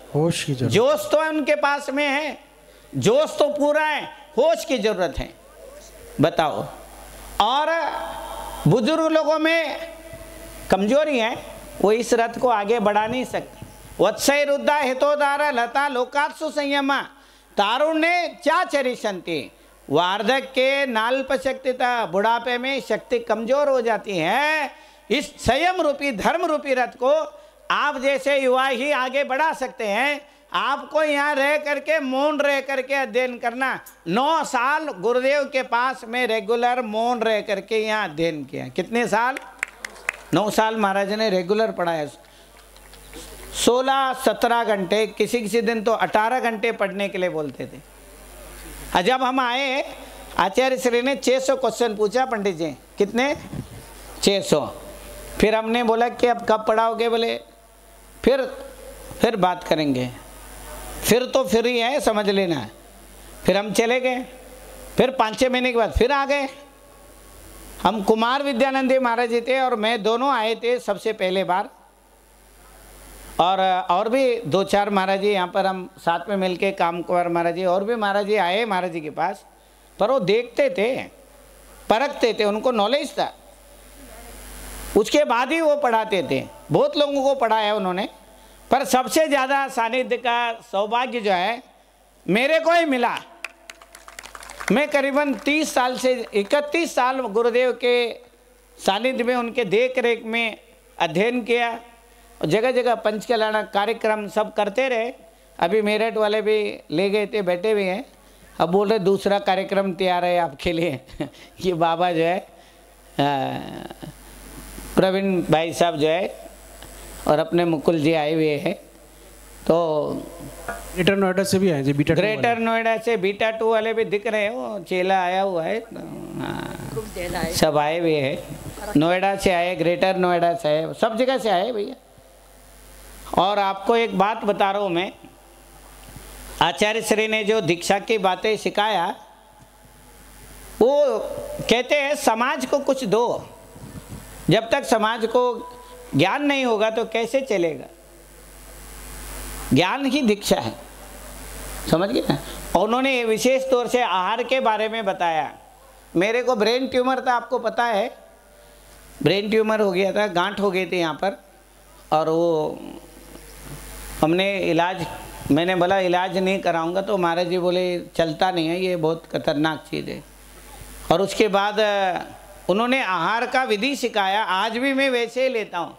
जोश तो उनके पास में है, जोश तो पूरा है, होश की जरूरत है। बताओ। और बुजुर्ग लोगों में कमजोरी है, वो इस रथ को आगे बढ़ा नहीं सकते। वत्सई रुद्धा हितोदारा लता लोकात् सुसंयमा तारुण्ये चाचरिष्यन्ति वार्धक्ये नाल्पशक्तितः। बुढ़ापे में शक्ति कमजोर हो जाती है। इस संयम रूपी धर्म रूपी रथ को आप जैसे युवा ही आगे बढ़ा सकते हैं। आपको यहाँ रह करके मौन रह करके अध्ययन करना। 9 साल गुरुदेव के पास में रेगुलर मौन रह करके यहाँ अध्ययन किया। कितने साल? 9 साल महाराज ने रेगुलर पढ़ाया। 16-17 घंटे, किसी दिन तो 18 घंटे पढ़ने के लिए बोलते थे। जब हम आए, आचार्य श्री ने 600 क्वेश्चन पूछा पंडित जी। कितने? 600। फिर हमने बोला कि अब कब पढ़ाओगे? बोले फिर बात करेंगे। फिर तो फिर ही है, समझ लेना। फिर हम चले गए। फिर 5-6 महीने के बाद फिर आ गए। हम कुमार विद्यानंद महाराज जी थे और मैं दोनों आए थे सबसे पहले बार। और भी 2-4 महाराज जी यहाँ पर हम साथ में मिलके कामकुमार महाराज जी और भी महाराज जी आए महाराज जी के पास। पर वो देखते थे, परखते थे, उनको नॉलेज था। उसके बाद ही वो पढ़ाते थे। बहुत लोगों को पढ़ाया उन्होंने, पर सबसे ज़्यादा सानिध्य का सौभाग्य जो है मेरे को ही मिला। मैं करीबन 30 साल से 31 साल गुरुदेव के सानिध्य में, उनके देख रेख में अध्ययन किया। जगह जगह पंच कल्याण कार्यक्रम सब करते रहे। अभी मेरठ वाले भी ले गए थे, बैठे हुए हैं। अब बोल रहे दूसरा कार्यक्रम तैयार है आपके लिए। ये बाबा जो है प्रवीण भाई साहब जो है और अपने मुकुल जी आए हुए हैं। तो ग्रेटर नोएडा से भी आए जी, बीटा 2 वाले। ग्रेटर नोएडा से बीटा 2 वाले भी दिख रहे हैं, वो चेला आया हुआ है। हाँ, सब आए हुए हैं, नोएडा से आए, ग्रेटर नोएडा से आए, सब जगह से आए भैया। और आपको एक बात बता रहा हूँ मैं, आचार्य श्री ने जो दीक्षा की बातें सिखाया, वो कहते हैं समाज को कुछ दो। जब तक समाज को ज्ञान नहीं होगा तो कैसे चलेगा। ज्ञान ही दीक्षा है, समझ गए ना। उन्होंने विशेष तौर से आहार के बारे में बताया। मेरे को ब्रेन ट्यूमर था, आपको पता है, ब्रेन ट्यूमर हो गया था, गांठ हो गई थी यहाँ पर। और वो हमने इलाज, मैंने बोला इलाज नहीं कराऊंगा, तो महाराज जी बोले चलता नहीं है, ये बहुत खतरनाक चीज़ है। और उसके बाद उन्होंने आहार का विधि सिखाया। आज भी मैं वैसे ही लेता हूँ,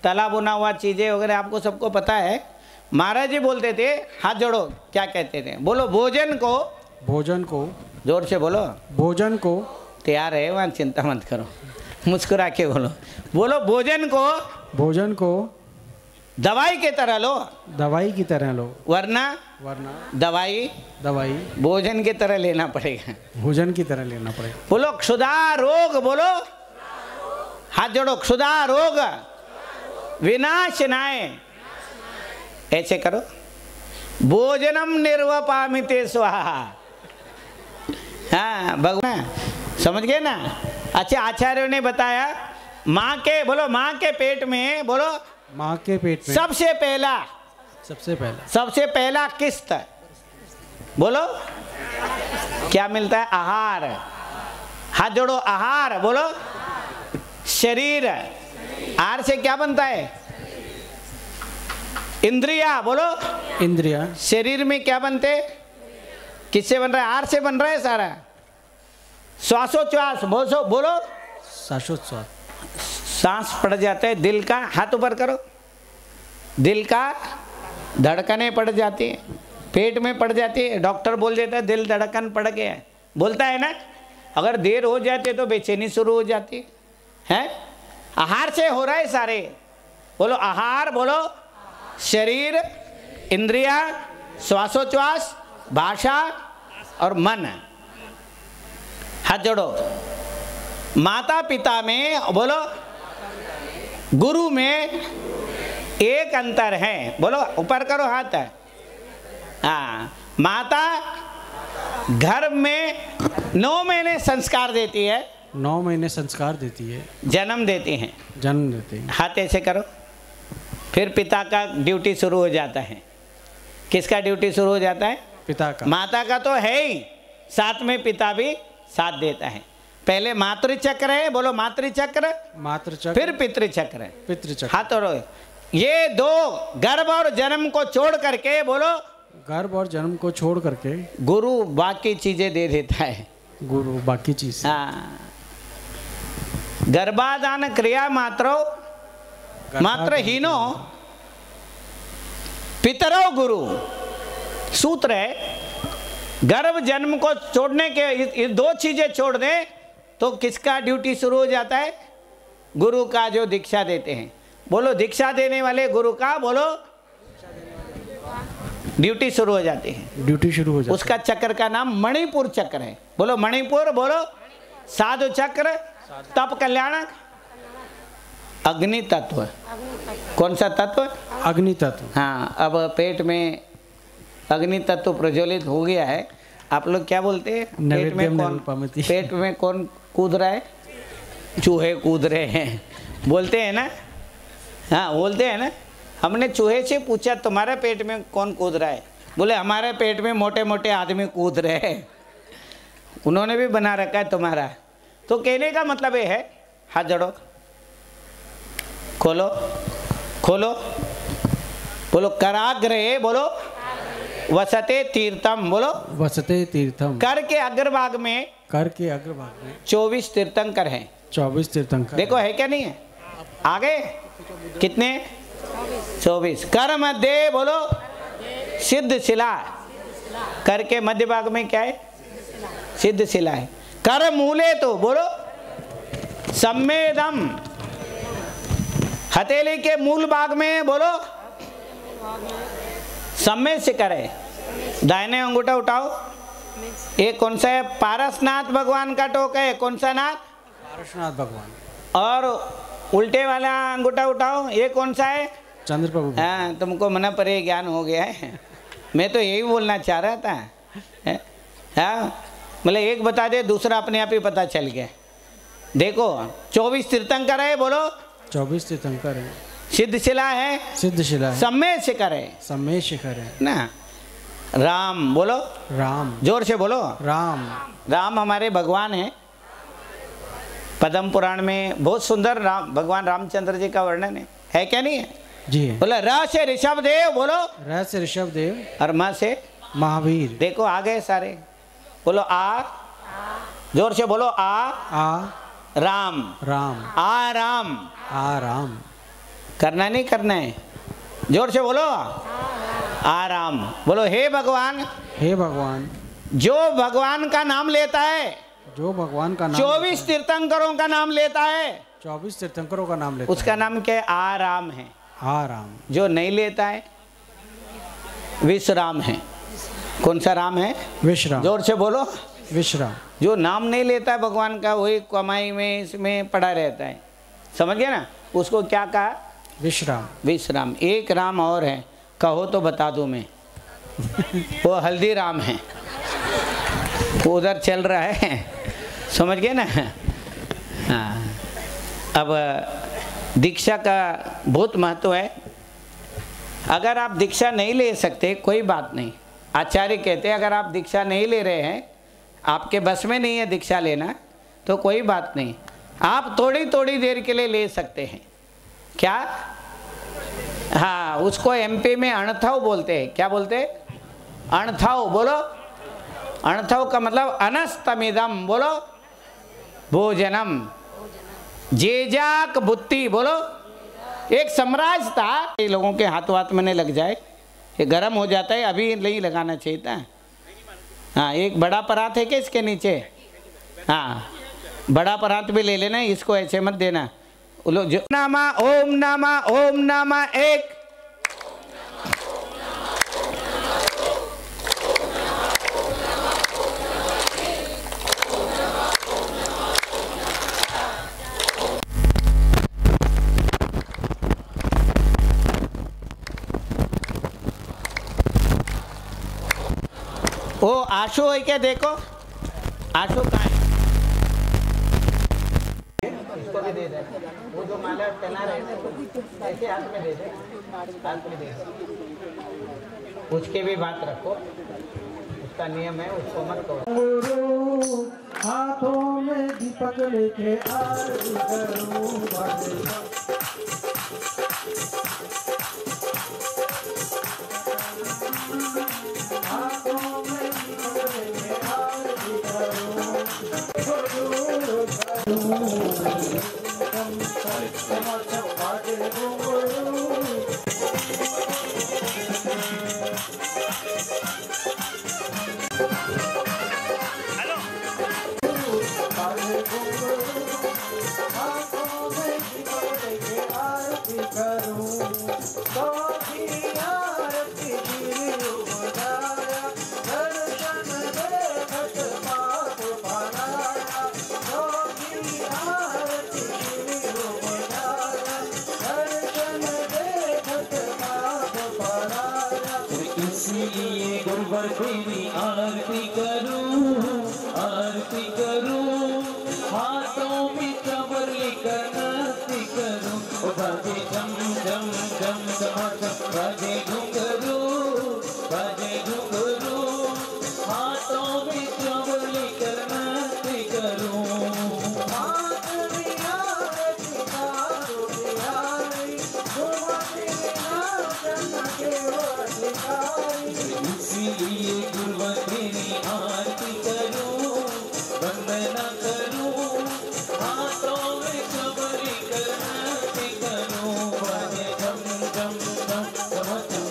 तला भुना हुआ चीज़ें वगैरह, आपको सबको पता है। महाराज जी बोलते थे, हाथ जोड़ो, क्या कहते थे, बोलो भोजन को, जोर से बोलो, भोजन को, तैयार है वहाँ, चिंता मत करो, मुस्कुरा के बोलो भोजन को दवाई की तरह लो, वरना दवाई भोजन की तरह लेना पड़ेगा। बोलो क्षुधा रोग, बोलो हाथ जोड़ो, क्षुधा रोग विनाशनाय, ऐसे करो। भोजनम निर्वपामिते स्वाहा। हाँ भगवान, समझ गए ना। अच्छा, आचार्यों ने बताया माँ के पेट में, बोलो माँ के पेट में सबसे पहला किस्त, बोलो क्या मिलता है, आहार। हाथ जोड़ो, आहार, बोलो शरीर। आहार से क्या बनता है, इंद्रिया, बोलो इंद्रिया। शरीर में क्या बनते, किससे बन रहा है, आहार से बन रहा है सारा। श्वासोच्छ्वास, बोलो श्वासोच्छ्वास, सांस पड़ जाता है। दिल का, हाथ ऊपर करो, दिल का धड़कनें पड़ जाती है, पेट में पड़ जाती है। डॉक्टर बोल देता है दिल धड़कन पड़ गया है, बोलता है ना। अगर देर हो जाती है तो बेचैनी शुरू हो जाती है। आहार से हो रहा है सारे। बोलो आहार, बोलो शरीर, इंद्रिया, श्वासोच्छ्वास, भाषा और मन। हाथ जोड़ो। माता पिता में, बोलो गुरु में एक अंतर है, बोलो ऊपर करो हाथ। हाँ, माता घर में 9 महीने संस्कार देती है, 9 महीने संस्कार देती है, जन्म देती हैं, हाथ ऐसे करो। फिर पिता का ड्यूटी शुरू हो जाता है। किसका ड्यूटी शुरू हो जाता है, पिता का। माता का तो है ही, साथ में पिता भी साथ देता है। पहले मातृचक्र है, बोलो मातृचक्र, फिर पितृचक्र है। हाथ और ये 2 गर्भ और जन्म को छोड़ करके, बोलो गर्भ और जन्म को छोड़ करके गुरु बाकी चीजें दे देता है। गुरु बाकी चीज। हाँ, गर्भाधान क्रिया मात्रहीनो पितरो गुरु सूत्र है। गर्भ जन्म को छोड़ने के, ये 2 चीजें छोड़ दें तो किसका ड्यूटी शुरू हो जाता है, गुरु का, जो दीक्षा देते हैं। बोलो दीक्षा देने वाले गुरु का, बोलो ड्यूटी शुरू हो जाती है। उसका चक्र का नाम मणिपुर चक्र है। बोलो मणिपुर, बोलो साधु चक्र, तप कल्याण, अग्नि तत्व। कौन सा तत्व, अग्नि तत्व। हाँ, अब पेट में अग्नि तत्व प्रज्वलित हो गया है। आप लोग क्या बोलते हैं, पेट में कौन कूद रहा है, चूहे कूद रहे हैं, बोलते हैं ना। हाँ बोलते हैं ना। हमने चूहे से पूछा तुम्हारे पेट में कौन कूद रहा है, बोले हमारे पेट में मोटे मोटे आदमी कूद रहे हैं, उन्होंने भी बना रखा है तुम्हारा। तो कहने का मतलब ये है, हाथ जोड़ो, खोलो खोलो, बोलो कराग्रे, बोलो वसते तीर्थम, बोलो वसते तीर्थम। कर के अग्रभाग में 24 तीर्थंकर हैं। 24 तीर्थंकर। देखो है क्या नहीं है, आगे कितने, 24। कर मध्य बोलो सिद्ध शिला, कर के मध्य भाग में क्या है? सिद्ध शिला है। कर मूले तो बोलो सम्मेदम, हथेली के मूल भाग में बोलो सम्मेद शिखर है। दाहिने अंगूठा उठाओ, ये कौन सा है? पारसनाथ भगवान का टोक है। कौन सा नाथ? पारसनाथ भगवान। और उल्टे वाला अंगूठा उठाओ, ये कौन सा है? चंद्र प्रभु। हाँ, तुमको मना परे ज्ञान हो गया है। मैं तो यही बोलना चाह रहा था। हाँ, मतलब एक बता दे, दूसरा अपने आप ही पता चल गया। देखो 24 तीर्थंकर है, बोलो 24 तीर्थंकर है। सिद्ध शिला है, सिद्ध शिला है। सम्मेद शिखर है, सम्मेद शिखर है ना। राम बोलो, राम, जोर से बोलो राम। राम हमारे भगवान हैं। पद्म पुराण में बहुत सुंदर राम, भगवान रामचंद्र जी का वर्णन है क्या नहीं है? जी। बोलो र से ऋषभ देव, बोलो र से ऋषभ देव, और म से महावीर। देखो आ गए सारे। बोलो आ, जोर से बोलो आ राम, राम, आ राम, आ राम। करना नहीं करना है, जोर से बोलो आ राम। बोलो हे भगवान, हे भगवान, जो भगवान का नाम लेता है, जो भगवान का नाम 24 तीर्थंकरों का नाम लेता है, 24 तीर्थंकरों का नाम लेता उसका नाम क्या है? आ राम है। आ राम। जो नहीं लेता है विश्राम है। कौन सा राम है? विश्राम। जोर से बोलो विश्राम। जो नाम नहीं लेता है भगवान का, वही कमाई में इसमें पड़ा रहता है। समझ गया ना? उसको क्या कहा? विश्राम। विश्राम। एक राम और है, कहो तो बता दूं मैं। वो हल्दी राम है, वो उधर चल रहा है। समझ गए ना? हाँ। अब दीक्षा का बहुत महत्व है। अगर आप दीक्षा नहीं ले सकते कोई बात नहीं। आचार्य कहते हैं अगर आप दीक्षा नहीं ले रहे हैं, आपके बस में नहीं है दीक्षा लेना, तो कोई बात नहीं, आप थोड़ी थोड़ी देर के लिए ले सकते हैं। क्या? हाँ, उसको एमपी में अणथाव बोलते हैं। क्या बोलते हैं? अणथाव। बोलो अणथाव का मतलब अनस्तमिदम, बोलो भोजनम जेजाक बुत्ती। बोलो एक साम्राज्य था, ये लोगों के हाथों हाथ में लग जाए, ये गर्म हो जाता है, अभी नहीं लगाना चाहिए था। हाँ, एक बड़ा परात है क्या इसके नीचे? हाँ, बड़ा परात भी ले लेना, इसको ऐसे मत देना। लोग जो नामा ओम नामा ओम नामा एक, ओ आशु है क्या? देखो आशु कहाँ है? इसको भी दे दे। वो जो माला पहना रहे थे ऐसे हाथ में दे दे, हाथ में दे दे। उसके भी बात रखो, उसका नियम है, उसको मत करो। गुरु हाथों में दीपक लेके आरती करूं, नमः